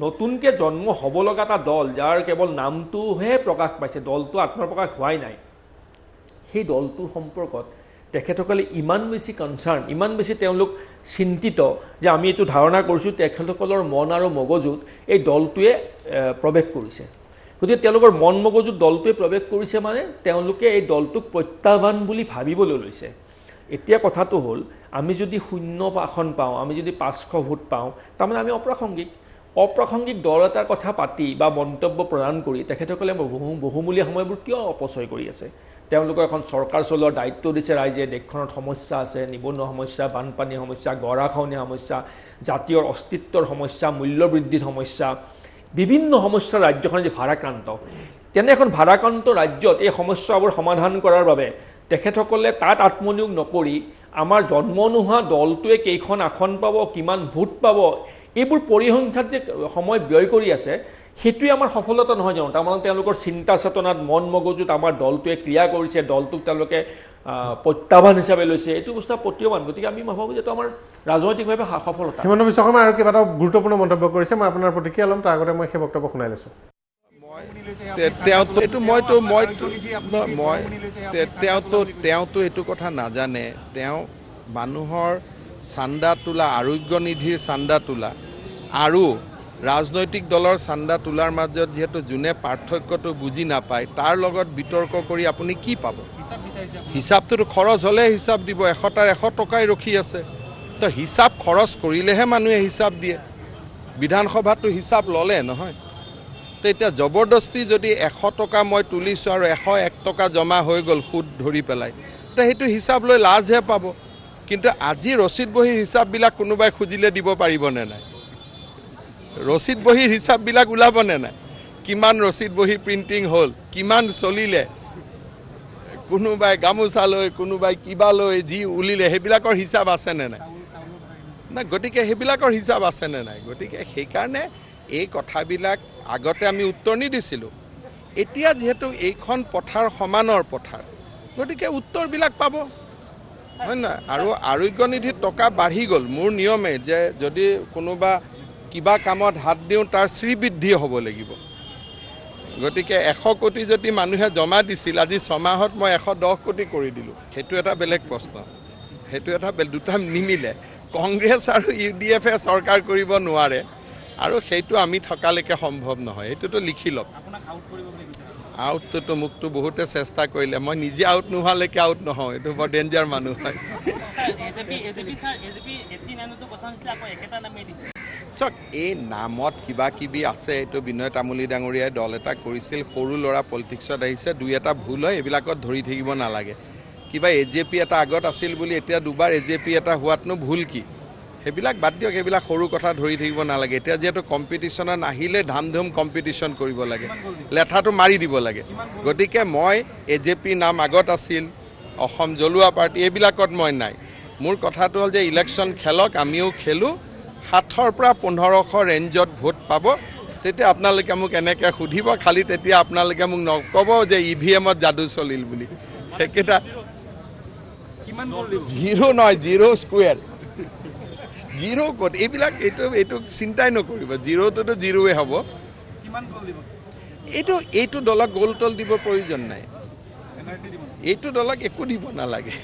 নতুনকৈ জন্ম হ'ব লগা এটা দল, যাৰ কেৱল নামটোহে প্ৰকাশ পাইছে, দলটো আত্মপ্ৰকাশ হোৱাই নাই, সেই দলটোৰ সম্পৰ্কত তেখেতসকলে ইমান বেছি কনচাৰ্ণ, ইমান বেছি তেওঁলোক চিন্তিত যে আমি এইটো ধাৰণা কৰিছোঁ তেখেতসকলৰ মন আৰু মগজুত এই দলটোৱে প্ৰৱেশ কৰিছে। গতিকে তেওঁলোকৰ মন মগজুত দলটোৱে প্ৰৱেশ কৰিছে মানে তেওঁলোকে এই দলটোক প্ৰত্যাহ্বান বুলি ভাবিবলৈ লৈছে। এতিয়া কথাটো হ'ল, আমি যদি 0 আসন পাওঁ, আমি যদি 500 ভোট পাওঁ, তাৰমানে আমি অপ্ৰাসংগিক দল এটাৰ কথা পাতি বা মন্তব্য প্ৰদান কৰি তেখেতসকলে বহুমূলীয়া সময়বোৰ কিয় অপচয় কৰি আছে? তেওঁলোকৰ এখন চৰকাৰ চলোৱাৰ দায়িত্ব দিছে ৰাইজে, দেশখনত সমস্যা আছে, নিবনুৱা সমস্যা, বানপানীৰ সমস্যা, গৰাখহনীয়া সমস্যা, জাতীয় অস্তিত্বৰ সমস্যা, মূল্যবৃদ্ধিৰ সমস্যা, বিভিন্ন সমস্যা ৰাজ্যখন যে ভাৰাক্ৰান্ত। তেনে এখন ভাৰাক্ৰান্ত ৰাজ্যত এই সমস্যাবোৰ সমাধান কৰাৰ বাবে তেখেতসকলে তাত আত্মনিয়োগ নকৰি আমাৰ জন্ম নোহোৱা দলটোৱে কেইখন আসন পাব, কিমান ভোট পাব, এইবোৰ পৰিসংখ্যাত যে সময় ব্যয় কৰি আছে, সেইটোৱে আমাৰ সফলতা নহয় জানো? তাৰমানে তেওঁলোকৰ চিন্তা চেতনাত, মন মগজুত আমাৰ দলটোৱে ক্ৰিয়া কৰিছে, দলটোক তেওঁলোকে প্ৰত্যাহ্বান হিচাপে লৈছে, এইটো বস্তু প্ৰতীয়মান। গতিকে আমি ভাবোঁ যে এইটো আমাৰ ৰাজনৈতিকভাৱে সফলতা। হিমন্ত বিশ্ব শৰ্মাই আৰু কিবা এটা গুৰুত্বপূৰ্ণ মন্তব্য কৰিছে, মই আপোনাৰ প্ৰতিক্ৰিয়া ল'ম, তাৰ আগতে মই সেই বক্তব্য শুনাই লৈছোঁ। তেওঁতো এইটো কথা নাজানে, তেওঁ মানুহৰ চান্দা তোলা, আৰোগ্য নিধিৰ চান্দা তোলা আৰু ৰাজনৈতিক দলৰ চান্দা তোলাৰ মাজত যিহেতু যোনে পাৰ্থক্যটো বুজি নাপায়, তাৰ লগত বিতৰ্ক কৰি আপুনি কি পাব? হিচাপটোতো খৰচ হ'লে হিচাপ দিব, 100টাৰ 100 টকাই ৰখি আছে। তো হিচাপ খৰচ কৰিলেহে মানুহে হিচাপ দিয়ে, বিধানসভাতো হিচাপ ল'লে নহয়। তো এতিয়া জবৰদস্তি যদি 100 টকা মই তুলিছোঁ আৰু 101 টকা জমা হৈ গ'ল সুদ ধৰি পেলাই, তো সেইটো হিচাপ লৈ লাজহে পাব। কিন্তু আজি ৰচিদ বহীৰ হিচাপবিলাক কোনোবাই খুজিলে দিব পাৰিবনে নাই? ৰচিদ বহীৰ হিচাপবিলাক ওলাবনে নাই? কিমান ৰচিদ বহী প্ৰিণ্টিং হ'ল, কিমান চলিলে, কোনোবাই গামোচা লৈ, কোনোবাই কিবা লৈ যি উলিলে, সেইবিলাকৰ হিচাপ আছেনে নাই? নাই, গতিকে সেইবিলাকৰ হিচাপ আছেনে নাই? গতিকে সেইকাৰণে এই কথাবিলাক আগতে আমি উত্তৰ নিদিছিলোঁ। এতিয়া যিহেতু এইখন পথাৰ সমানৰ পথাৰ, গতিকে উত্তৰবিলাক পাব, হয় নহয়? আৰু আৰোগ্য নিধিত টকা বাঢ়ি গ'ল, মোৰ নিয়মে যে যদি কোনোবা কিবা কামত হাত দিওঁ তাৰ শ্ৰীবৃদ্ধি হ'ব লাগিব। গতিকে 100 কোটি যদি মানুহে জমা দিছিল, আজি 6 মাহত মই 110 কোটি কৰি দিলোঁ, সেইটো এটা বেলেগ প্ৰশ্ন, সেইটো এটা দুটা নিমিলে। কংগ্ৰেছ আৰু UDF-এ চৰকাৰ কৰিব নোৱাৰে, আৰু সেইটো আমি থকালৈকে সম্ভৱ নহয়। সেইটোতো লিখি লওক। আউটটোতো মোকতো বহুতে চেষ্টা কৰিলে, মই নিজে আউট নোহোৱালৈকে আউট নহওঁ, এইটো বৰ ডেঞ্জাৰ মানুহ হয়। চাওক, এই নামত কিবা কিবি আছে, এইটো বিনয় তামুলী ডাঙৰীয়াই দল এটা কৰিছিল, সৰু ল'ৰা পলিটিক্সত আহিছে, 2-এটা ভুল হয়, এইবিলাকত ধৰি থাকিব নালাগে। কিবা AJP এটা আগত আছিল বুলি এতিয়া 2বাৰ AJP এটা হোৱাতনো ভুল কি? সেইবিলাক বাদ দিয়ক, সেইবিলাক সৰু কথা ধৰি থাকিব নালাগে। এতিয়া যিহেতু কম্পিটিশ্যনত নাহিলে ধাম ধুম কম্পিটিশ্যন কৰিব লাগে, লেঠাটো মাৰি দিব লাগে। গতিকে মই AJP নাম আগত আছিল, অসম জ্বলোৱা পাৰ্টি, এইবিলাকত মই নাই। মোৰ কথাটো হ'ল যে ইলেকশ্যন খেলক, আমিও খেলোঁ, 700 পৰা 1500 ৰেঞ্জত ভোট পাব। তেতিয়া আপোনালোকে মোক এনেকৈ সুধিব, খালি তেতিয়া আপোনালোকে মোক নক'ব যে EVM-ত যাদু চলিল বুলি। সেইকেইটা 0 নহয়, 0 স্কুৱেৰ, জিৰ' ক'ত এইবিলাক এইটো চিন্তাই নকৰিব জিৰ'টোতো জিৰ'ৱে হ'ব এইটো দলক গ'ল তল দিব প্ৰয়োজন নাই এইটো দলক একো দিব নালাগে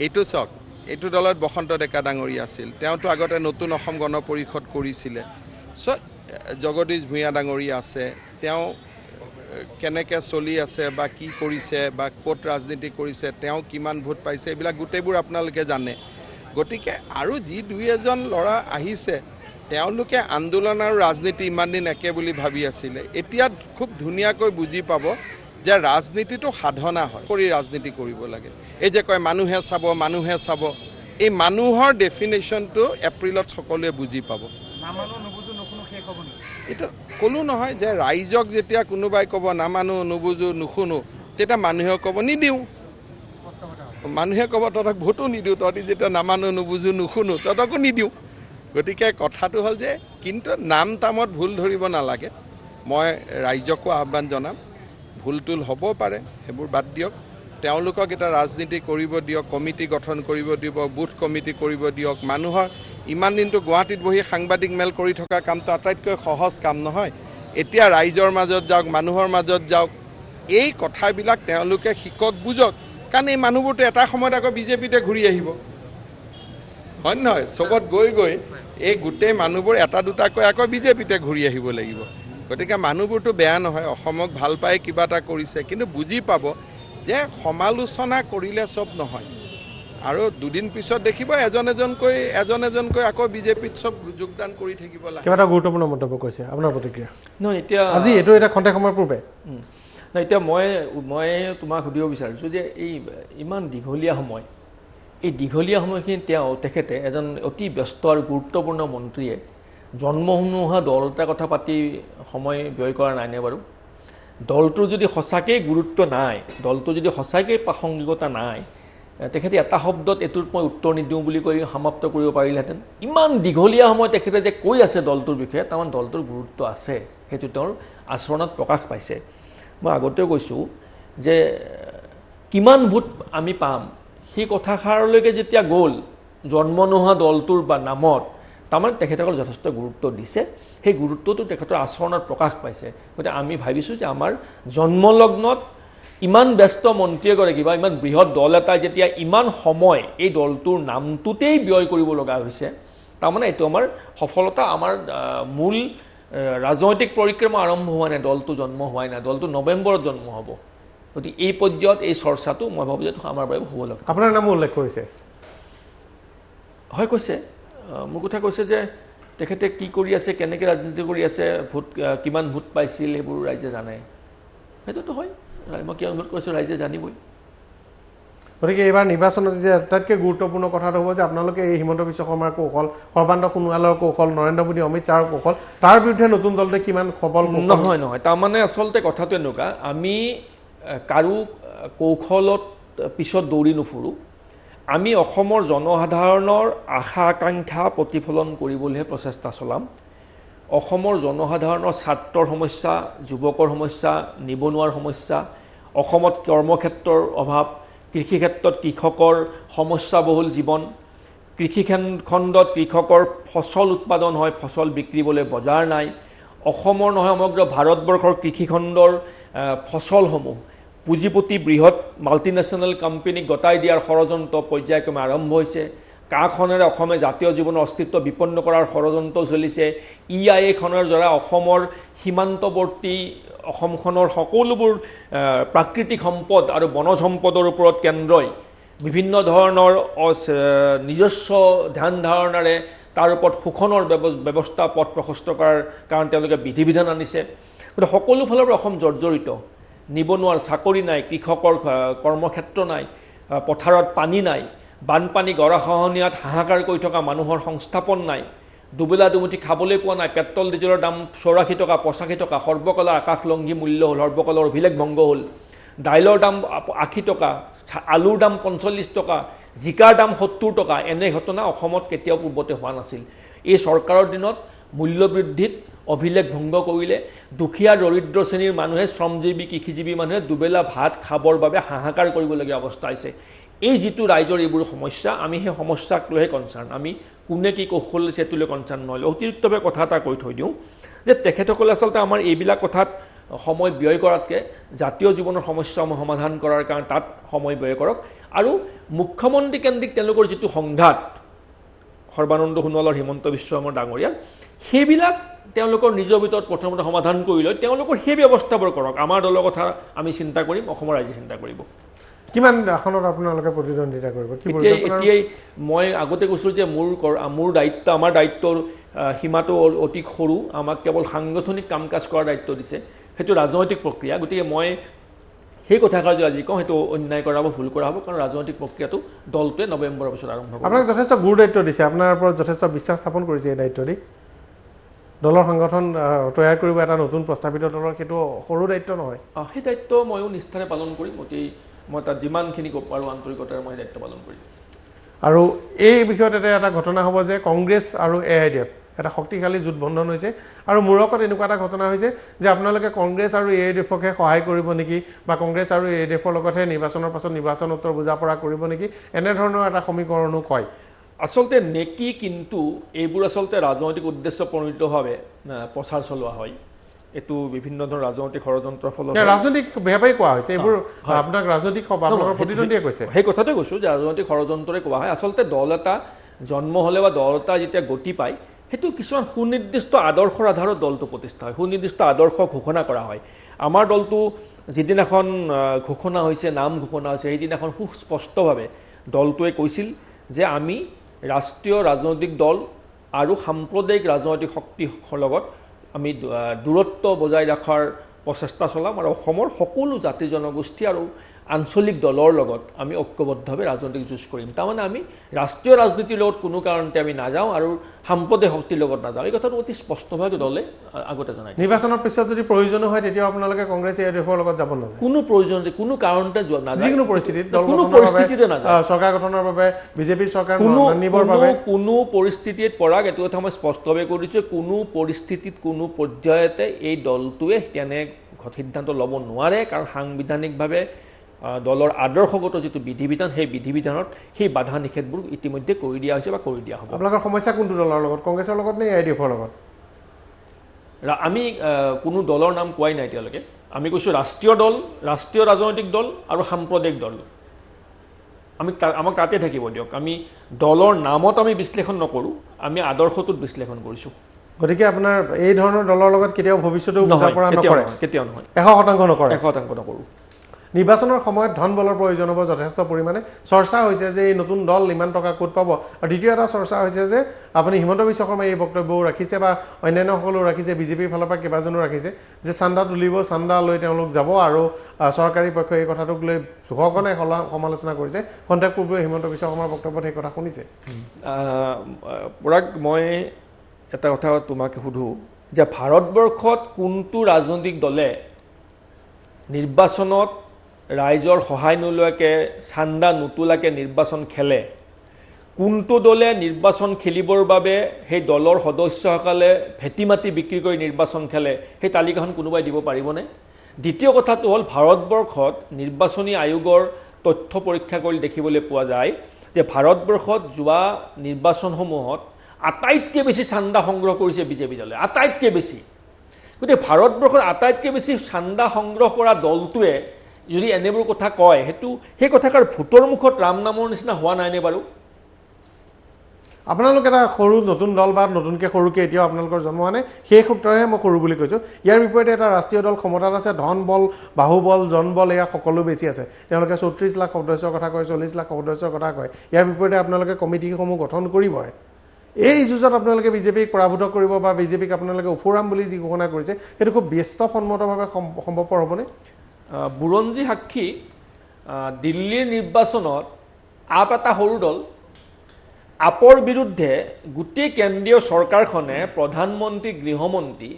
এইটো চাওক এইটো দলত বসন্ত ডেকা ডাঙৰীয়া আছিল তেওঁতো আগতে নতুন অসম গণ পৰিষদ কৰিছিলে চ' জগদীশ ভূঞা ডাঙৰীয়া আছে তেওঁ কেনেকৈ চলি আছে বা কি কৰিছে বা ক'ত ৰাজনীতি কৰিছে তেওঁ কিমান ভোট পাইছে এইবিলাক গোটেইবোৰ আপোনালোকে জানে গতিকে আৰু যি দুই এজন ল'ৰা আহিছে তেওঁলোকে আন্দোলন আৰু ৰাজনীতি ইমান দিন একে বুলি ভাবি আছিলে এতিয়া খুব ধুনীয়াকৈ বুজি পাব যে ৰাজনীতিটো সাধনা হয় কৰি ৰাজনীতি কৰিব লাগে এই যে কয় মানুহে চাব এই মানুহৰ ডেফিনেশ্যনটো এপ্ৰিলত সকলোৱে বুজি পাব এইটো ক'লো নহয় যে ৰাইজক যেতিয়া কোনোবাই ক'ব নামানো নুবুজো নুশুনো তেতিয়া মানুহে ক'ব নিদিওঁ মানুহে ক'ব তহঁতক ভোটো নিদিওঁ তহঁতি যেতিয়া নামানো নুবুজো নুশুনো তহঁতকো নিদিওঁ গতিকে কথাটো হ'ল যে কিন্তু নাম তামত ভুল ধৰিব নালাগে মই ৰাইজকো আহ্বান জনাম ভুল তুল হ'ব পাৰে সেইবোৰ বাদ দিয়ক তেওঁলোকক এটা ৰাজনীতি কৰিব দিয়ক কমিটি গঠন কৰিব দিব বুথ কমিটি কৰিব দিয়ক মানুহৰ ইমান দিনটো গুৱাহাটীত বহি সাংবাদিক মেল কৰি থকা কামটো আটাইতকৈ সহজ কাম নহয় এতিয়া ৰাইজৰ মাজত যাওক মানুহৰ মাজত যাওক এই কথাবিলাক তেওঁলোকে শিকক বুজক কাৰণ এই মানুহবোৰতো এটা সময়ত আকৌ বিজেপিতে ঘূৰি আহিব হয় নহয় চবত গৈ এই গোটেই মানুহবোৰ এটা দুটাকৈ আকৌ বিজেপিতে ঘূৰি আহিব লাগিব গতিকে মানুহবোৰতো বেয়া নহয় অসমক ভাল পাই কিবা এটা কৰিছে কিন্তু বুজি পাব যে সমালোচনা কৰিলে চব নহয় আৰু দুদিন পিছত দেখিব এজন এজনকৈ আকৌ বিজেপিত চব যোগদান কৰি থাকিব লাগে কিবা এটা গুৰুত্বপূৰ্ণ মন্তব্য কৈছে আপোনাৰ প্ৰতিক্ৰিয়া নহয় এতিয়া আজি এইটো এটা খন্তেক সময়ৰ পূৰ্বে নাই এতিয়া মই তোমাক সুধিব বিচাৰিছোঁ যে এই ইমান দীঘলীয়া সময় এই দীঘলীয়া সময়খিনি তেখেতে এজন অতি ব্যস্ত আৰু গুৰুত্বপূৰ্ণ মন্ত্ৰীয়ে জন্ম নোহোৱা দল এটাৰ কথা পাতি সময় ব্যয় কৰা নাইনে বাৰু দলটোৰ যদি সঁচাকৈ গুৰুত্ব নাই দলটো যদি সঁচাকৈ প্ৰাসংগিকতা নাই তেখেতে এটা শব্দত এইটোত মই উত্তৰ নিদিওঁ বুলি কৈ সমাপ্ত কৰিব পাৰিলেহেঁতেন ইমান দীঘলীয়া সময় তেখেতে যে কৈ আছে দলটোৰ বিষয়ে তাৰমান দলটোৰ গুৰুত্ব আছে সেইটো তেওঁৰ আচৰণত প্ৰকাশ পাইছে মই আগতেও কৈছোঁ যে কিমান ভোট আমি পাম সেই কথাষাৰলৈকে যেতিয়া গ'ল জন্ম নোহোৱা দলটোৰ বা নামত তাৰমানে তেখেতসকলে যথেষ্ট গুৰুত্ব দিছে সেই গুৰুত্বটো তেখেতৰ আচৰণত প্ৰকাশ পাইছে গতিকে আমি ভাবিছোঁ যে আমাৰ জন্মলগ্নত ইমান ব্যস্ত মন্ত্ৰী এগৰাকী বা ইমান বৃহৎ দল এটা যেতিয়া ইমান সময় এই দলটোৰ নামটোতেই ব্যয় কৰিব লগা হৈছে তাৰমানে এইটো আমাৰ সফলতা আমাৰ মূল ৰাজনৈতিক পৰিক্ৰমা আৰম্ভ হোৱা নাই দলটো জন্ম হোৱাই নাই দলটো নৱেম্বৰত জন্ম হ'ব গতিকে এই পৰ্যায়ত এই চৰ্চাটো মই ভাবোঁ যে আমাৰ বাবে হ'ব লাগে আপোনাৰ নামো উল্লেখ কৰিছে হয় কৈছে মোৰ কথা কৈছে যে তেখেতে কি কৰি আছে কেনেকৈ ৰাজনীতি কৰি আছে ভোট কিমান ভোট পাইছিল সেইবোৰ ৰাইজে জানে সেইটোতো হয় মই কিয় অনুৰোধ কৰিছোঁ ৰাইজে জানিবই গতিকে এইবাৰ নিৰ্বাচনত এতিয়া আটাইতকৈ গুৰুত্বপূৰ্ণ কথাটো হ'ব যে আপোনালোকে এই হিমন্ত বিশ্ব শৰ্মাৰ কৌশল সৰ্বানন্দ সোণোৱালৰ কৌশল নৰেন্দ্ৰ মোদী অমিত শ্বাহৰ কৌশল তাৰ বিৰুদ্ধে নতুন দলটোৱে কিমান সবল নহয় তাৰমানে আচলতে কথাটো এনেকুৱা আমি কাৰো কৌশলত পিছত দৌৰি নুফুৰোঁ আমি অসমৰ জনসাধাৰণৰ আশা আকাংক্ষা প্ৰতিফলন কৰিবলৈহে প্ৰচেষ্টা চলাম অসমৰ জনসাধাৰণৰ ছাত্ৰৰ সমস্যা যুৱকৰ সমস্যা নিবনুৱাৰ সমস্যা অসমত কৰ্মক্ষেত্ৰৰ অভাৱ কৃষি ক্ষেত্ৰত কৃষকৰ সমস্যাবহুল জীৱন কৃষি খণ্ডত কৃষকৰ ফচল উৎপাদন হয় ফচল বিক্ৰীবলৈ বজাৰ নাই অসমৰ নহয় সমগ্ৰ ভাৰতবৰ্ষৰ কৃষিখণ্ডৰ ফচলসমূহ পুঁজিপতি বৃহৎ মাল্টিনেশ্যনেল কোম্পানীক গতাই দিয়াৰ ষড়যন্ত্ৰ পৰ্যায়ক্ৰমে আৰম্ভ হৈছে কাখনেৰে অসমে জাতীয় জীৱনৰ অস্তিত্ব বিপন্ন কৰাৰ ষড়যন্ত্ৰ চলিছে EIA-খনৰ দ্বাৰা অসমৰ সীমান্তৱৰ্তী অসমখনৰ সকলোবোৰ প্ৰাকৃতিক সম্পদ আৰু বনজ সম্পদৰ ওপৰত কেন্দ্ৰই বিভিন্ন ধৰণৰ নিজস্ব ধ্যান ধাৰণাৰে তাৰ ওপৰত শোষণৰ ব্যৱস্থা পথ প্ৰশস্ত কৰাৰ কাৰণ তেওঁলোকে বিধি বিধান আনিছে গতিকে সকলো ফালৰ পৰা অসম জৰ্জৰিত নিবনুৱাৰ চাকৰি নাই কৃষকৰ কৰ্মক্ষেত্ৰ নাই পথাৰত পানী নাই বানপানী গৰাখহনীয়াত হাহাকাৰ কৰি থকা মানুহৰ সংস্থাপন নাই দুবেলা দুমুঠি খাবলৈ পোৱা নাই পেট্ৰল ডিজেলৰ দাম 84 টকা 85 টকা সৰ্বকালৰ আকাশলংঘী মূল্য হ'ল সৰ্বকালৰ অভিলেখ ভংগ হ'ল দাইলৰ দাম 80 টকা আলুৰ দাম 45 টকা জিকাৰ দাম 70 টকা এনে ঘটনা অসমত কেতিয়াও পূৰ্বতে হোৱা নাছিল এই চৰকাৰৰ দিনত মূল্য বৃদ্ধিত অভিলেখ ভংগ কৰিলে দুখীয়া দৰিদ্ৰ শ্ৰেণীৰ মানুহে শ্ৰমজীৱী কৃষিজীৱী মানুহে দুবেলা ভাত খাবৰ বাবে হাহাকাৰ কৰিবলগীয়া অৱস্থা হৈছে এই যিটো ৰাইজৰ এইবোৰ সমস্যা আমি সেই সমস্যাক লৈহে কনচাৰ্ণ আমি কোনে কি কৌশল লৈছে সেইটো লৈ কনচাৰ্ণ নহ'লে অতিৰিক্তভাৱে কথা এটা কৈ থৈ দিওঁ যে তেখেতসকলে আচলতে আমাৰ এইবিলাক কথাত সময় ব্যয় কৰাতকৈ জাতীয় জীৱনৰ সমস্যাসমূহ সমাধান কৰাৰ কাৰণে তাত সময় ব্যয় কৰক আৰু মুখ্যমন্ত্ৰী কেন্দ্ৰিক তেওঁলোকৰ যিটো সংঘাত সৰ্বানন্দ সোণোৱাল হিমন্ত বিশ্ব শৰ্মা ডাঙৰীয়া সেইবিলাক তেওঁলোকৰ নিজৰ ভিতৰত প্ৰথমতে সমাধান কৰি লৈ তেওঁলোকৰ সেই ব্যৱস্থাবোৰ কৰক আমাৰ দলৰ কথা আমি চিন্তা কৰিম অসমৰ ৰাইজে চিন্তা কৰিব কিমান আসনত আপোনালোকে প্ৰতিদ্বন্দ্বিতা কৰিব কি এতিয়াই মই আগতে কৈছিলোঁ যে মোৰ দায়িত্ব আমাৰ দায়িত্বৰ সীমাটো অতি সৰু আমাক কেৱল সাংগঠনিক কাম কাজ কৰাৰ দায়িত্ব দিছে সেইটো ৰাজনৈতিক প্ৰক্ৰিয়া গতিকে মই সেই কথাষাৰ যদি আজি কওঁ সেইটো অন্যায় কৰা হ'ব ভুল কৰা হ'ব কাৰণ ৰাজনৈতিক প্ৰক্ৰিয়াটো দলটোৱে নৱেম্বৰৰ পিছত আৰম্ভ কৰিব আপোনাক যথেষ্ট গুৰু দায়িত্ব দিছে আপোনাৰ ওপৰত যথেষ্ট বিশ্বাস স্থাপন কৰিছে এই দায়িত্ব দি দলৰ সংগঠন তৈয়াৰ কৰিব এটা নতুন প্ৰস্তাৱিত দলৰ সেইটো সৰু দায়িত্ব নহয় সেই দায়িত্ব ময়ো নিষ্ঠাৰে পালন কৰিম অতি মই তাত যিমানখিনি পাৰোঁ আন্তৰিকতাৰে মই দায়িত্ব পালন কৰিম আৰু এই বিষয়ত এটা ঘটনা হ'ব যে কংগ্ৰেছ আৰু AIDF এটা শক্তিশালী জোটবন্ধন হৈছে আৰু মূৰকত এনেকুৱা এটা ঘটনা হৈছে যে আপোনালোকে কংগ্ৰেছ আৰু AIDF-কে সহায় কৰিব নেকি বা কংগ্ৰেছ আৰু AIDF-ৰ লগতহে নিৰ্বাচনৰ পাছত নিৰ্বাচন উত্তৰ বুজা পৰা কৰিব নেকি এনেধৰণৰ এটা সমীকৰণো কয় আচলতে নেকি কিন্তু এইবোৰ আচলতে ৰাজনৈতিক উদ্দেশ্য প্ৰণীতভাৱে প্ৰচাৰ চলোৱা হয় এইটো বিভিন্ন ধৰণৰ ৰাজনৈতিক ষড়যন্ত্ৰৰ ফলত ৰাজনৈতিকভাৱেই কোৱা হৈছে এইবোৰ আপোনাক ৰাজনৈতিক আপোনালোকৰ প্ৰতিদ্বন্দ্বীয়ে কৈছে সেই কথাটোৱে কৈছোঁ যে ৰাজনৈতিক ষড়যন্ত্ৰৰে কোৱা হয় আচলতে দল এটা জন্ম হ'লে বা দল এটা যেতিয়া গতি পায় সেইটো কিছুমান সুনিৰ্দিষ্ট আদৰ্শৰ আধাৰত দলটো প্ৰতিষ্ঠা হয় সুনিৰ্দিষ্ট আদৰ্শ ঘোষণা কৰা হয় আমাৰ দলটো যিদিনাখন ঘোষণা হৈছে নাম ঘোষণা হৈছে সেইদিনাখন সুস্পষ্টভাৱে দলটোৱে কৈছিল যে আমি ৰাষ্ট্ৰীয় ৰাজনৈতিক দল আৰু সাম্প্ৰদায়িক ৰাজনৈতিক শক্তিৰ লগত আমি দূৰত্ব বজাই ৰখাৰ প্ৰচেষ্টা চলাম আৰু অসমৰ সকলো জাতি জনগোষ্ঠী আৰু আঞ্চলিক দলৰ লগত আমি ঐক্যবদ্ধভাৱে ৰাজনৈতিক যুঁজ কৰিম তাৰমানে আমি ৰাষ্ট্ৰীয় ৰাজনীতিৰ লগত কোনো কাৰণতে আমি নাযাওঁ আৰু সাম্প্ৰদায়িক শক্তিৰ লগত নাযাওঁ এই কথাটো অতি স্পষ্টভাৱে দলে আগতে জনায় নিৰ্বাচনৰ পিছত যদি প্ৰয়োজন হয় তেতিয়া আপোনালোকে কংগ্ৰেছ AIDF-ৰ লগত যাব নাযায় কোনো প্ৰয়োজন কোনো কাৰণতে নাযায় যিকোনো পৰিস্থিতিত কোনো পৰিস্থিতিতে নাযায় চৰকাৰ গঠনৰ বাবে বিজেপিৰ চৰকাৰ নিবৰ বাবে বাবে কোনো পৰিস্থিতিত পৰাগ এইটো কথা মই স্পষ্টভাৱে কৈ দিছোঁ কোনো পৰিস্থিতিত কোনো পৰ্যায়তে এই দলটোৱে তেনে সিদ্ধান্ত ল'ব নোৱাৰে কাৰণ সাংবিধানিকভাৱে দলৰ আদৰ্শগত যিটো বিধি বিধান সেই বিধি বিধানত সেই বাধা নিষেধবোৰ ইতিমধ্যে কৰি দিয়া হৈছে বা কৰি দিয়া হ'ব আপোনালোকৰ সমস্যা কোনটো দলৰ লগত কংগ্ৰেছৰ লগত নে AIDF-ৰ লগত আমি কোনো দলৰ নাম কোৱাই নাই এতিয়ালৈকে আমি কৈছোঁ ৰাষ্ট্ৰীয় দল ৰাষ্ট্ৰীয় ৰাজনৈতিক দল আৰু সাম্প্ৰদায়িক দল আমাক তাতে থাকিব দিয়ক আমি দলৰ নামত আমি বিশ্লেষণ নকৰোঁ আমি আদৰ্শটোত বিশ্লেষণ কৰিছোঁ গতিকে আপোনাৰ এই ধৰণৰ দলৰ লগত কেতিয়াও ভৱিষ্যতেও বুজা পৰা নকৰে কেতিয়াও নহয় 100% নকৰে 100% নকৰোঁ নিৰ্বাচনৰ সময়ত ধন বলৰ প্ৰয়োজন হ'ব যথেষ্ট পৰিমাণে চৰ্চা হৈছে যে এই নতুন দল ইমান টকা ক'ত পাব আৰু দ্বিতীয় এটা চৰ্চা হৈছে যে আপুনি হিমন্ত বিশ্ব শৰ্মাই এই বক্তব্যও ৰাখিছে বা অন্যান্য সকলো ৰাখিছে বিজেপিৰ ফালৰ পৰা কেইবাজনো ৰাখিছে যে চান্দা তুলিব চান্দা লৈ তেওঁলোক যাব আৰু চৰকাৰী পক্ষই এই কথাটোক লৈ সঘনে সমালোচনা কৰিছে খন্তেকপূৰ্বে হিমন্ত বিশ্ব শৰ্মাৰ বক্তব্যত সেই কথা শুনিছে পৰাগ মই এটা কথা তোমাকে সুধোঁ যে ভাৰতবৰ্ষত কোনটো ৰাজনৈতিক দলে নিৰ্বাচনত ৰাইজৰ সহায় নোলোৱাকৈ চান্দা নোতোলাকৈ নিৰ্বাচন খেলে কোনটো দলে নিৰ্বাচন খেলিবৰ বাবে সেই দলৰ সদস্যসকলে ভেটি মাটি বিক্ৰী কৰি নিৰ্বাচন খেলে সেই তালিকাখন কোনোবাই দিব পাৰিবনে দ্বিতীয় কথাটো হ'ল ভাৰতবৰ্ষত নিৰ্বাচনী আয়োগৰ তথ্য পৰীক্ষা কৰি দেখিবলৈ পোৱা যায় যে ভাৰতবৰ্ষত যোৱা নিৰ্বাচনসমূহত আটাইতকৈ বেছি চান্দা সংগ্ৰহ কৰিছে বিজেপি দলে আটাইতকৈ বেছি গতিকে ভাৰতবৰ্ষত আটাইতকৈ বেছি চান্দা সংগ্ৰহ কৰা দলটোৱে যদি এনেবোৰ কথা কয় সেই কথাষাৰ ভোটৰ মুখত ৰাম নামৰ নিচিনা হোৱা নাইনে বাৰু আপোনালোক এটা সৰু নতুন দল বা নতুনকৈ সৰুকৈ এতিয়াও আপোনালোকৰ জন্ম হোৱা নাই সেই সূত্ৰহে মই সৰু বুলি কৈছোঁ ইয়াৰ বিপৰীতে এটা ৰাষ্ট্ৰীয় দল ক্ষমতাত আছে ধন বল বাহুবল জনবল এয়া সকলো বেছি আছে তেওঁলোকে 34 লাখ সদস্যৰ কথা কয় 40 লাখ সদস্যৰ কথা কয় ইয়াৰ বিপৰীতে আপোনালোকে কমিটিসমূহ গঠন কৰিবই এই যুঁজত আপোনালোকে বিজেপিক পৰাভূত কৰিব বা বিজেপিক আপোনালোকে উফুৰাম বুলি যি ঘোষণা কৰিছে সেইটো খুব ব্যস্তসন্মতভাৱে সম্ভৱপৰ হ'বনে বুৰঞ্জী সাক্ষী দিল্লীৰ নিৰ্বাচনত আপ এটা সৰু দল আপৰ বিৰুদ্ধে গোটেই কেন্দ্ৰীয় চৰকাৰখনে প্ৰধানমন্ত্ৰী গৃহমন্ত্ৰী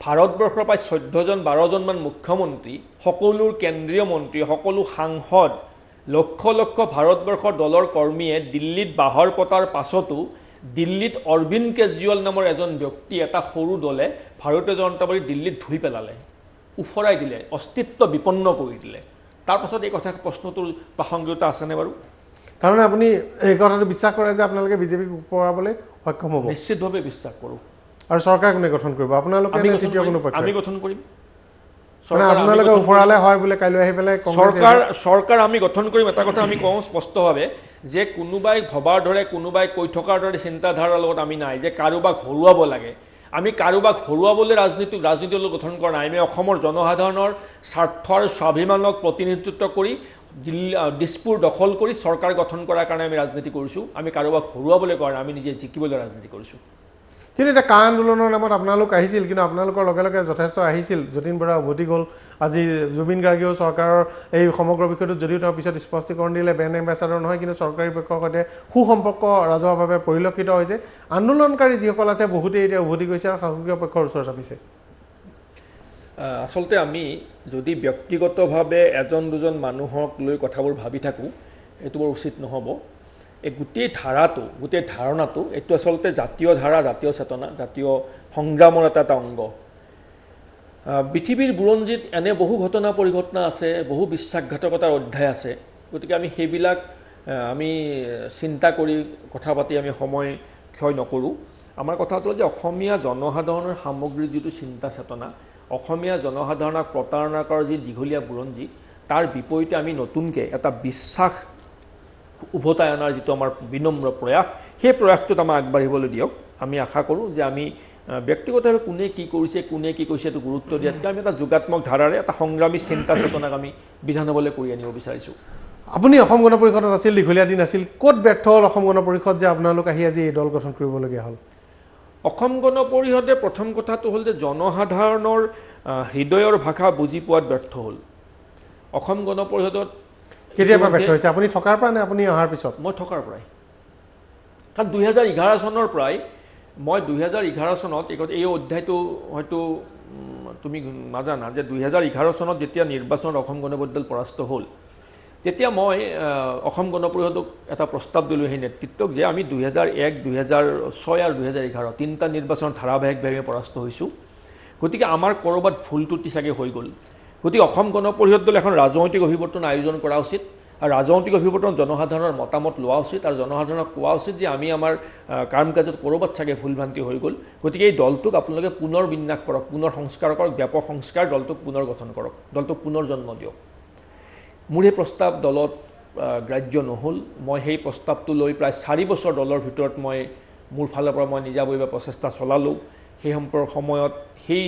ভাৰতবৰ্ষৰ প্ৰায় 14-12জনমান মুখ্যমন্ত্ৰী সকলো কেন্দ্ৰীয় মন্ত্ৰী সকলো সাংসদ লক্ষ লক্ষ ভাৰতবৰ্ষৰ দলৰ কৰ্মীয়ে দিল্লীত বাহৰ পতাৰ পাছতো দিল্লীত অৰবিন্দ কেজৰিৱাল নামৰ এজন ব্যক্তি এটা সৰু দলে ভাৰতীয় জনতা পাৰ্টি দিল্লীত ধুই পেলালে উফৰাই দিলে অস্তিত্ব বিপন্ন কৰি দিলে তাৰ পাছত এই কথা প্ৰশ্নটোৰ প্ৰাসংগিকতা আছেনে বাৰু তাৰমানে আপুনি এই কথাটো বিশ্বাস কৰে যে আপোনালোকে বিজেপিক ওপৰাবলৈ সক্ষম হ'ব? নিশ্চিতভাৱে বিশ্বাস কৰোঁ। আৰু চৰকাৰ কোনে গঠন কৰিব? আপোনালোকে আমি নে গঠন তৃতীয় কৰিম, কোনো পক্ষ? আমি গঠন কৰিম। মানে আপোনালোকে ওপৰালে হয় বোলে কাইলৈ আহি পেলাই চৰকাৰ আমি গঠন কৰিম। এটা কথা আমি কওঁ স্পষ্টভাৱে যে কোনোবাই ভবাৰ দৰে কোনোবাই কৈ থকাৰ দৰে চিন্তাধাৰাৰ লগত আমি নাই যে কাৰোবাক হৰুৱাব লাগে। আমি কাৰোবাক হৰুৱাবলৈ ৰাজনীতিৰ লগত গঠন কৰা নাই। আমি অসমৰ জনসাধাৰণৰ স্বাৰ্থৰ স্বাভিমানক প্ৰতিনিধিত্ব কৰি দিছপুৰ দখল কৰি চৰকাৰ গঠন কৰাৰ কাৰণে আমি ৰাজনীতি কৰিছোঁ। আমি কাৰোবাক হৰুৱাবলৈ কৰা নাই, আমি নিজে জিকিবলৈ ৰাজনীতি কৰিছোঁ। কিন্তু এতিয়া কা আন্দোলনৰ নামত আপোনালোক আহিছিল, কিন্তু আপোনালোকৰ লগে লগে যথেষ্ট আহিছিল। যতীন বৰা উভতি গ'ল। আজি জুবিন গাৰ্গেও চৰকাৰৰ এই সমগ্ৰ বিষয়টোত যদিও তেওঁ পিছত স্পষ্টীকৰণ দিলে ব্ৰেণ্ড এম্বেচাডৰ নহয়, কিন্তু চৰকাৰী পক্ষৰ সৈতে সুসম্পৰ্ক ৰাজহুৱাভাৱে পৰিলক্ষিত হৈছে। আন্দোলনকাৰী যিসকল আছে বহুতেই এতিয়া উভতি গৈছে আৰু শাসকীয় পক্ষৰ ওচৰ চাপিছে। আচলতে আমি যদি ব্যক্তিগতভাৱে এজন দুজন মানুহক লৈ কথাবোৰ ভাবি থাকোঁ, এইটো বৰ উচিত নহ'ব। এই গোটেই ধাৰাটো, গোটেই ধাৰণাটো এইটো আচলতে জাতীয় ধাৰা, জাতীয় চেতনা, জাতীয় সংগ্ৰামৰ এটা অংগ। পৃথিৱীৰ বুৰঞ্জীত এনে বহু ঘটনা পৰিঘটনা আছে, বহু বিশ্বাসঘাতকতাৰ অধ্যায় আছে। গতিকে আমি সেইবিলাক আমি চিন্তা কৰি কথা পাতি আমি সময় ক্ষয় নকৰোঁ। আমাৰ কথাটো যে অসমীয়া জনসাধাৰণৰ সামগ্ৰিক যিটো চিন্তা চেতনা, অসমীয়া জনসাধাৰণক প্ৰতাৰণা কৰাৰ যি দীঘলীয়া বুৰঞ্জী, তাৰ বিপৰীতে আমি নতুনকৈ এটা বিশ্বাস উভতাই অনাৰ যিটো আমাৰ বিনম্ৰ প্ৰয়াস, সেই প্ৰয়াসটোত আমাক আগবাঢ়িবলৈ দিয়ক। আমি আশা কৰোঁ যে আমি ব্যক্তিগতভাৱে কোনে কি কৰিছে, কোনে কি কৈছে এইটো গুৰুত্ব দিয়াতকৈ আমি এটা যোগাত্মক ধাৰাৰে এটা সংগ্ৰামী চিন্তা চেতনাক আমি বিধানসভালৈ কৰি আনিব বিচাৰিছোঁ। আপুনি অসম গণ পৰিষদত আছিল, দীঘলীয়া দিন আছিল। ক'ত ব্যৰ্থ হ'ল অসম গণ পৰিষদ যে আপোনালোক আহি আজি এই দল গঠন কৰিবলগীয়া হ'ল? অসম গণ পৰিষদে প্ৰথম কথাটো হ'ল যে জনসাধাৰণৰ হৃদয়ৰ ভাষা বুজি পোৱাত ব্যৰ্থ হ'ল। অসম গণ পৰিষদত কেতিয়াৰ পৰা ব্যৰ্থ হৈছে? আপুনি থকাৰ পৰা নে আপুনি অহাৰ পিছত? মই থকাৰ পৰাই। কাৰণ 2011 চনৰ পৰাই মই 2011 চনত এই অধ্যায়টো হয়তো তুমি নাজানা যে 2011 চনত যেতিয়া নিৰ্বাচনত অসম গণ পৰিষদ দল পৰাস্ত হ'ল, তেতিয়া মই অসম গণ পৰিষদক এটা প্ৰস্তাৱ দিলোঁ সেই নেতৃত্বক যে আমি 2001, 2006 আৰু 2011 তিনিটা নিৰ্বাচনত ধাৰাবাহিকভাৱে পৰাস্ত হৈছোঁ। গতিকে আমাৰ ক'ৰবাত ভুল ত্ৰুটি চাগে হৈ গ'ল। গতিকে অসম গণ পৰিষদ দলে এখন ৰাজনৈতিক অভিৱৰ্তন আয়োজন কৰা উচিত আৰু ৰাজনৈতিক অভিৱৰ্তন জনসাধাৰণৰ মতামত লোৱা উচিত আৰু জনসাধাৰণক কোৱা উচিত যে আমি আমাৰ কাম কাজত ক'ৰবাত চাগে ভুল ভ্ৰান্তি হৈ গ'ল। গতিকে এই দলটোক আপোনালোকে পুনৰ বিন্যাস কৰক, পুনৰ সংস্কাৰ কৰক, ব্যাপক সংস্কাৰ, দলটোক পুনৰ গঠন কৰক, দলটোক পুনৰ জন্ম দিয়ক। মোৰ সেই প্ৰস্তাৱ দলত গ্ৰাহ্য নহ'ল। মই সেই প্ৰস্তাৱটো লৈ প্ৰায় 4 বছৰ দলৰ ভিতৰত মই মোৰ ফালৰ পৰা মই নিজাববীয়া প্ৰচেষ্টা চলালোঁ। সেই সময়ত সেই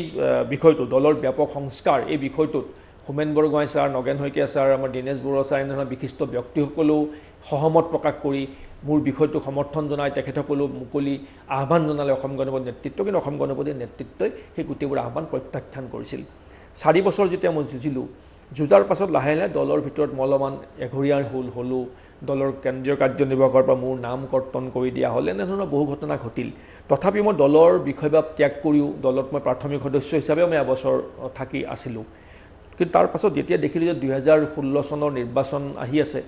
বিষয়টো দলৰ ব্যাপক সংস্কাৰ, এই বিষয়টোত হোমেন বৰগোহাঁই ছাৰ, নগেন শইকীয়া ছাৰ, আমাৰ দীনেশ বৰুৱা ছাৰ, এনেধৰণৰ বিশিষ্ট ব্যক্তিসকলেও সহমত প্ৰকাশ কৰি মোৰ বিষয়টোক সমৰ্থন জনাই তেখেতসকলেও মুকলি আহ্বান জনালে অসম গণ পৰিষদৰ নেতৃত্ব। কিন্তু অসম গণ পৰিষদৰ নেতৃত্বই সেই গোটেইবোৰ আহ্বান প্ৰত্যাখ্যান কৰিছিল। 4 বছৰ যেতিয়া মই যুঁজিলোঁ, যুঁজাৰ পাছত লাহে লাহে দলৰ ভিতৰত মই অলপমান এঘৰীয়া হ'লোঁ। দলৰ কেন্দ্ৰীয় কাৰ্যনিৰ্বাহকৰ পৰা মোৰ নাম কৰ্তন কৰি দিয়া হ'ল। এনেধৰণৰ বহু ঘটনা ঘটিল। তথাপি মই দলৰ বিষয়ভাৱ ত্যাগ কৰিও দলত মই প্ৰাথমিক সদস্য হিচাপে মই এবছৰ থাকি আছিলোঁ। কিন্তু তাৰ পাছত যেতিয়া দেখিলোঁ যে 2016 চনৰ নিৰ্বাচন আহি আছে,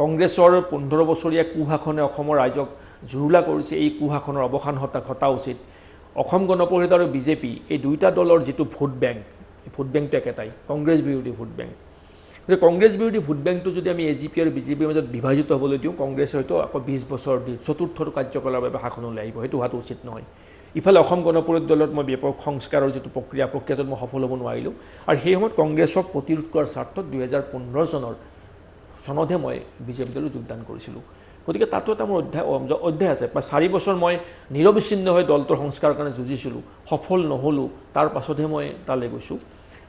কংগ্ৰেছৰ 15 বছৰীয়া কুশাসনে অসমৰ ৰাইজক জুৰুলা কৰিছে, এই কুশাসনৰ অৱসান ঘটা উচিত। অসম গণ পৰিষদ আৰু বিজেপি এই দুয়োটা দলৰ যিটো ভোট বেংক, ভোট বেংকটো একেটাই, কংগ্ৰেছ বিৰোধী ভোট বেংক। গতিকে কংগ্ৰেছ বিৰোধী ভোট বেংকটো যদি আমি এজিপি আৰু বিজেপিৰ মাজত বিভাজিত হ'বলৈ দিওঁ, কংগ্ৰেছে হয়তো আকৌ 20 বছৰ চতুৰ্থ কাৰ্যকালৰ বাবে শাসনলৈ আহিব। সেইটো হোৱাটো উচিত নহয়। ইফালে অসম গণ পৰিষদ দলত মই ব্যাপক সংস্কাৰৰ যিটো প্ৰক্ৰিয়াটোত মই সফল হ'ব নোৱাৰিলোঁ। আৰু সেই সময়ত কংগ্ৰেছক প্ৰতিৰোধ কৰাৰ স্বাৰ্থত 2015 চনতহে মই বিজেপি দলত যোগদান কৰিছিলোঁ। গতিকে তাতো এটা মোৰ অধ্যায় আছে। প্ৰায় 4 বছৰ মই নিৰবিচ্ছিন্নভাৱে দলটোৰ সংস্কাৰৰ কাৰণে যুঁজিছিলোঁ, সফল নহ'লোঁ। তাৰ পাছতহে মই তালৈ গৈছোঁ।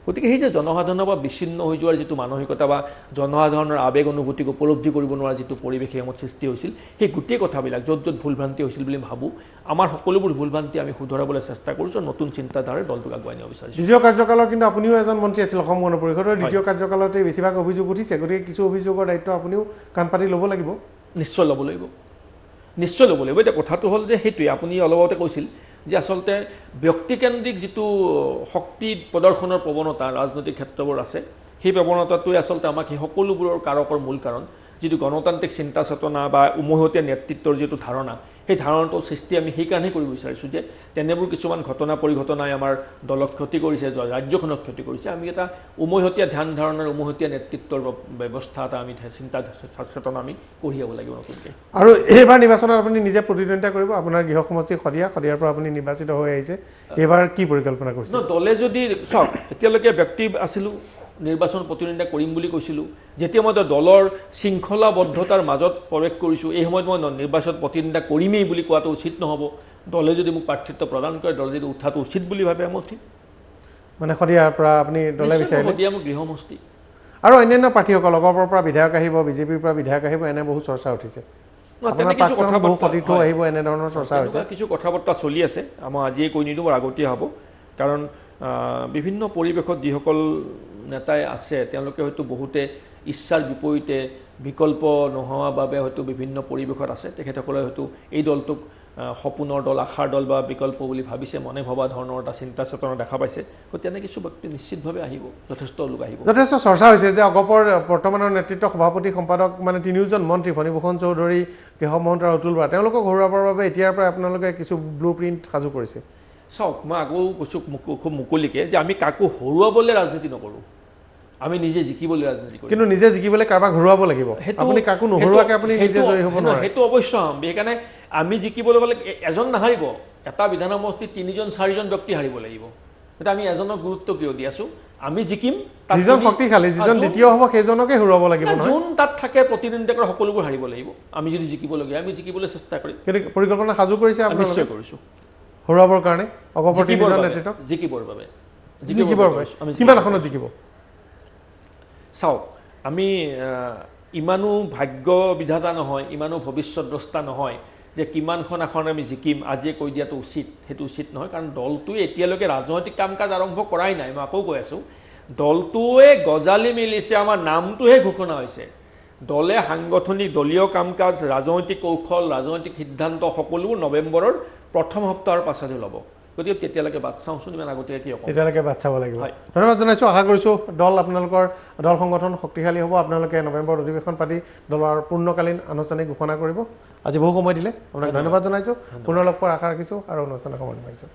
গতিকে সেই যে জনসাধাৰণৰ পৰা বিচ্ছিন্ন হৈ যোৱাৰ যিটো মানসিকতা বা জনসাধাৰণৰ আৱেগ অনুভূতিক উপলব্ধি কৰিব নোৱাৰা যিটো পৰিৱেশ সেই সময়ত সৃষ্টি হৈছিল, সেই গোটেই কথাবিলাক য'ত য'ত ভুল ভ্ৰান্তি হৈছিল বুলি ভাবোঁ, আমাৰ সকলোবোৰ ভুল ভ্ৰান্তি আমি শুধৰাবলৈ চেষ্টা কৰিছোঁ। নতুন চিন্তাধাৰাৰে দলটোক আগুৱাই নিব বিচাৰিছোঁ। দ্বিতীয় কাৰ্যকালৰ কিন্তু আপুনিও এজন মন্ত্ৰী আছিল অসম গণ পৰিষদৰ। দ্বিতীয় কাৰ্যকালতে বেছিভাগ অভিযোগ উঠিছে। গতিকে কিছু অভিযোগৰ দায়িত্ব আপুনিও কাণ পাতি ল'ব লাগিব। নিশ্চয় ল'ব লাগিব, নিশ্চয় ল'ব লাগিব। এতিয়া কথাটো হ'ল যে সেইটোৱে আপুনি অলপতে কৈছিল যে আচলতে ব্যক্তিকেন্দ্ৰিক যিটো শক্তি প্ৰদৰ্শনৰ প্ৰৱণতা ৰাজনৈতিক ক্ষেত্ৰবোৰ আছে, সেই প্ৰৱণতাটোৱে আচলতে আমাক সেই সকলোবোৰৰ কাৰকৰ মূল কাৰণ। যিটো গণতান্ত্ৰিক চিন্তা চেতনা বা উমৈহতীয়া নেতৃত্বৰ যিটো ধাৰণা, সেই ধাৰণাটোৰ সৃষ্টি আমি সেইকাৰণে কৰিব বিচাৰিছোঁ যে তেনেবোৰ কিছুমান ঘটনা পৰিঘটনাই আমাৰ দলক ক্ষতি কৰিছে, ৰাজ্যখনক ক্ষতি কৰিছে। আমি এটা উমৈহতীয়া ধ্যান ধাৰণাৰ উমৈহতীয়া নেতৃত্বৰ ব্যৱস্থা এটা আমি চিন্তা সচেতন আমি কঢ়িয়াব লাগিব নতুনকৈ। আৰু এইবাৰ নিৰ্বাচনত আপুনি নিজে প্ৰতিদ্বন্দ্বিতা কৰিব, আপোনাৰ গৃহ সমষ্টি শদিয়াৰ পৰা আপুনি নিৰ্বাচিত হৈ আহিছে, এইবাৰ কি পৰিকল্পনা কৰিছে? দলে যদি চাওক, এতিয়ালৈকে ব্যক্তি আছিলোঁ, নিৰ্বাচন প্ৰতিদ্বন্দ্বিতা কৰিম বুলি কৈছিলোঁ। যেতিয়া মই দলৰ শৃংখলাবদ্ধতাৰ মাজত প্ৰৱেশ কৰিছোঁ, এই সময়ত মই নিৰ্বাচনত প্ৰতিদ্বন্দ্বিতা কৰিমেই বুলি কোৱাটো উচিত নহ'ব। দলে যদি মোক প্ৰাৰ্থিত্ব প্ৰদান কৰে, দলে যদি উঠাটো উচিত বুলি ভাবে মই উঠিম। মানে শদিয়াৰ পৰা আপুনি দলে বিচাৰিলে? শদিয়া মোৰ গৃহ সমষ্টি। আৰু অন্যান্য প্ৰাৰ্থীসকল লগৰ পৰা বিধায়ক আহিব, বিজেপিৰ পৰা বিধায়ক আহিব, এনে বহু চৰ্চা উঠিছে। আহিব এনেধৰণৰ চৰ্চা হৈছে, কিছু কথা বতৰা চলি আছে। মই আজিয়ে কৈ নিদিওঁ, আগতীয়া হ'ব। কাৰণ বিভিন্ন পৰিৱেশত যিসকল নেতাই আছে তেওঁলোকে হয়তো বহুতে ইচ্ছাৰ বিপৰীতে বিকল্প নোহোৱাৰ বাবে হয়তো বিভিন্ন পৰিৱেশত আছে। তেখেতসকলে হয়তো এই দলটোক সপোনৰ দল, আশাৰ দল বা বিকল্প বুলি ভাবিছে, মনে ভবা ধৰণৰ এটা চিন্তা চেতনা দেখা পাইছে। গতিকে তেনে কিছু ব্যক্তি নিশ্চিতভাৱে আহিব, যথেষ্ট লোক আহিব। যথেষ্ট চৰ্চা হৈছে যে অগপৰ বৰ্তমানৰ নেতৃত্ব সভাপতি সম্পাদক মানে তিনিওজন মন্ত্ৰী, ফণীভূষণ চৌধুৰী, কেশৱ মহন্ত আৰু অতুল বৰা, তেওঁলোকক ঘৰুৱাবৰ বাবে এতিয়াৰ পৰা আপোনালোকে কিছু ব্লু প্ৰিণ্ট সাজু কৰিছে। চাওক, মই আগেও কৈছোঁ খুব মুকলিকে যে আমি কাকো হৰুৱাবলৈ ৰাজনীতি নকৰোঁ, আমি নিজে জিকিবলৈ ৰাজনীতি কৰোঁ। কিন্তু নিজে জিকিবলৈ কাৰোবাক হৰুৱাব লাগিব, আপুনি কাকো নহৰুৱাকৈ আপুনি নিজে জয়ী হ'ব নোৱাৰে। সেইটো অৱশ্য হ'ম। সেইকাৰণে আমি জিকিবলৈ গ'লে এজন নাহাৰিব, এটা বিধান সমষ্টিত 3-4জন ব্যক্তি হাৰিব লাগিব। এতিয়া আমি এজনক গুৰুত্ব কিয় দি আছোঁ? আমি জিকিম, যিজন শক্তিশালী, যিজন দ্বিতীয় হ'ব সেইজনকে হৰুৱাব লাগিব নহয়। যোন তাত থাকে প্ৰতিদ্বন্দ্বিতা কৰা সকলোবোৰ হাৰিব লাগিব। আমি যদি জিকিবলগীয়া, আমি জিকিবলৈ চেষ্টা কৰিম। কিন্তু পৰিকল্পনা সাজু কৰিছে আপোনালোকে? নিশ্চয় কৰিছোঁ। হৰুৱাবৰ কাৰণে অগপৰ তিনিজন নেতৃত্বক জিকিবৰ বাবে। কিমান আসনত জিকিব? চাওক, আমি ইমানো ভাগ্য বিধাতা নহয়, ইমানো ভৱিষ্যত দ্ৰষ্টা নহয় যে কিমানখন আসন আমি জিকিম আজিয়ে কৈ দিয়াটো উচিত। সেইটো উচিত নহয়, কাৰণ দলটোৱে এতিয়ালৈকে ৰাজনৈতিক কাম কাজ আৰম্ভ কৰাই নাই। মই আকৌ কৈ আছোঁ, দলটোৱে গজালি মেলিছে, আমাৰ নামটোহে ঘোষণা হৈছে। দলে সাংগঠনিক দলীয় কাম কাজ, ৰাজনৈতিক কৌশল, ৰাজনৈতিক সিদ্ধান্ত সকলোবোৰ নৱেম্বৰৰ প্ৰথম সপ্তাহৰ পাছতহে ল'ব। গতিকে তেতিয়ালৈকে বাট চাওঁচোন, ইমান আগতীয়াকৈ কি হ'ব, তেতিয়ালৈকে বাট চাব লাগিব। ধন্যবাদ জনাইছোঁ। আশা কৰিছোঁ দল আপোনালোকৰ দল সংগঠন শক্তিশালী হ'ব, আপোনালোকে নৱেম্বৰত অধিৱেশন পাতি দলৰ পূৰ্ণকালীন আনুষ্ঠানিক ঘোষণা কৰিব। আজি বহু সময় দিলে আপোনাক ধন্যবাদ জনাইছোঁ। পুনৰ লগ পোৱাৰ আশা ৰাখিছোঁ আৰু অনুষ্ঠানত সময় ৰাখিছোঁ।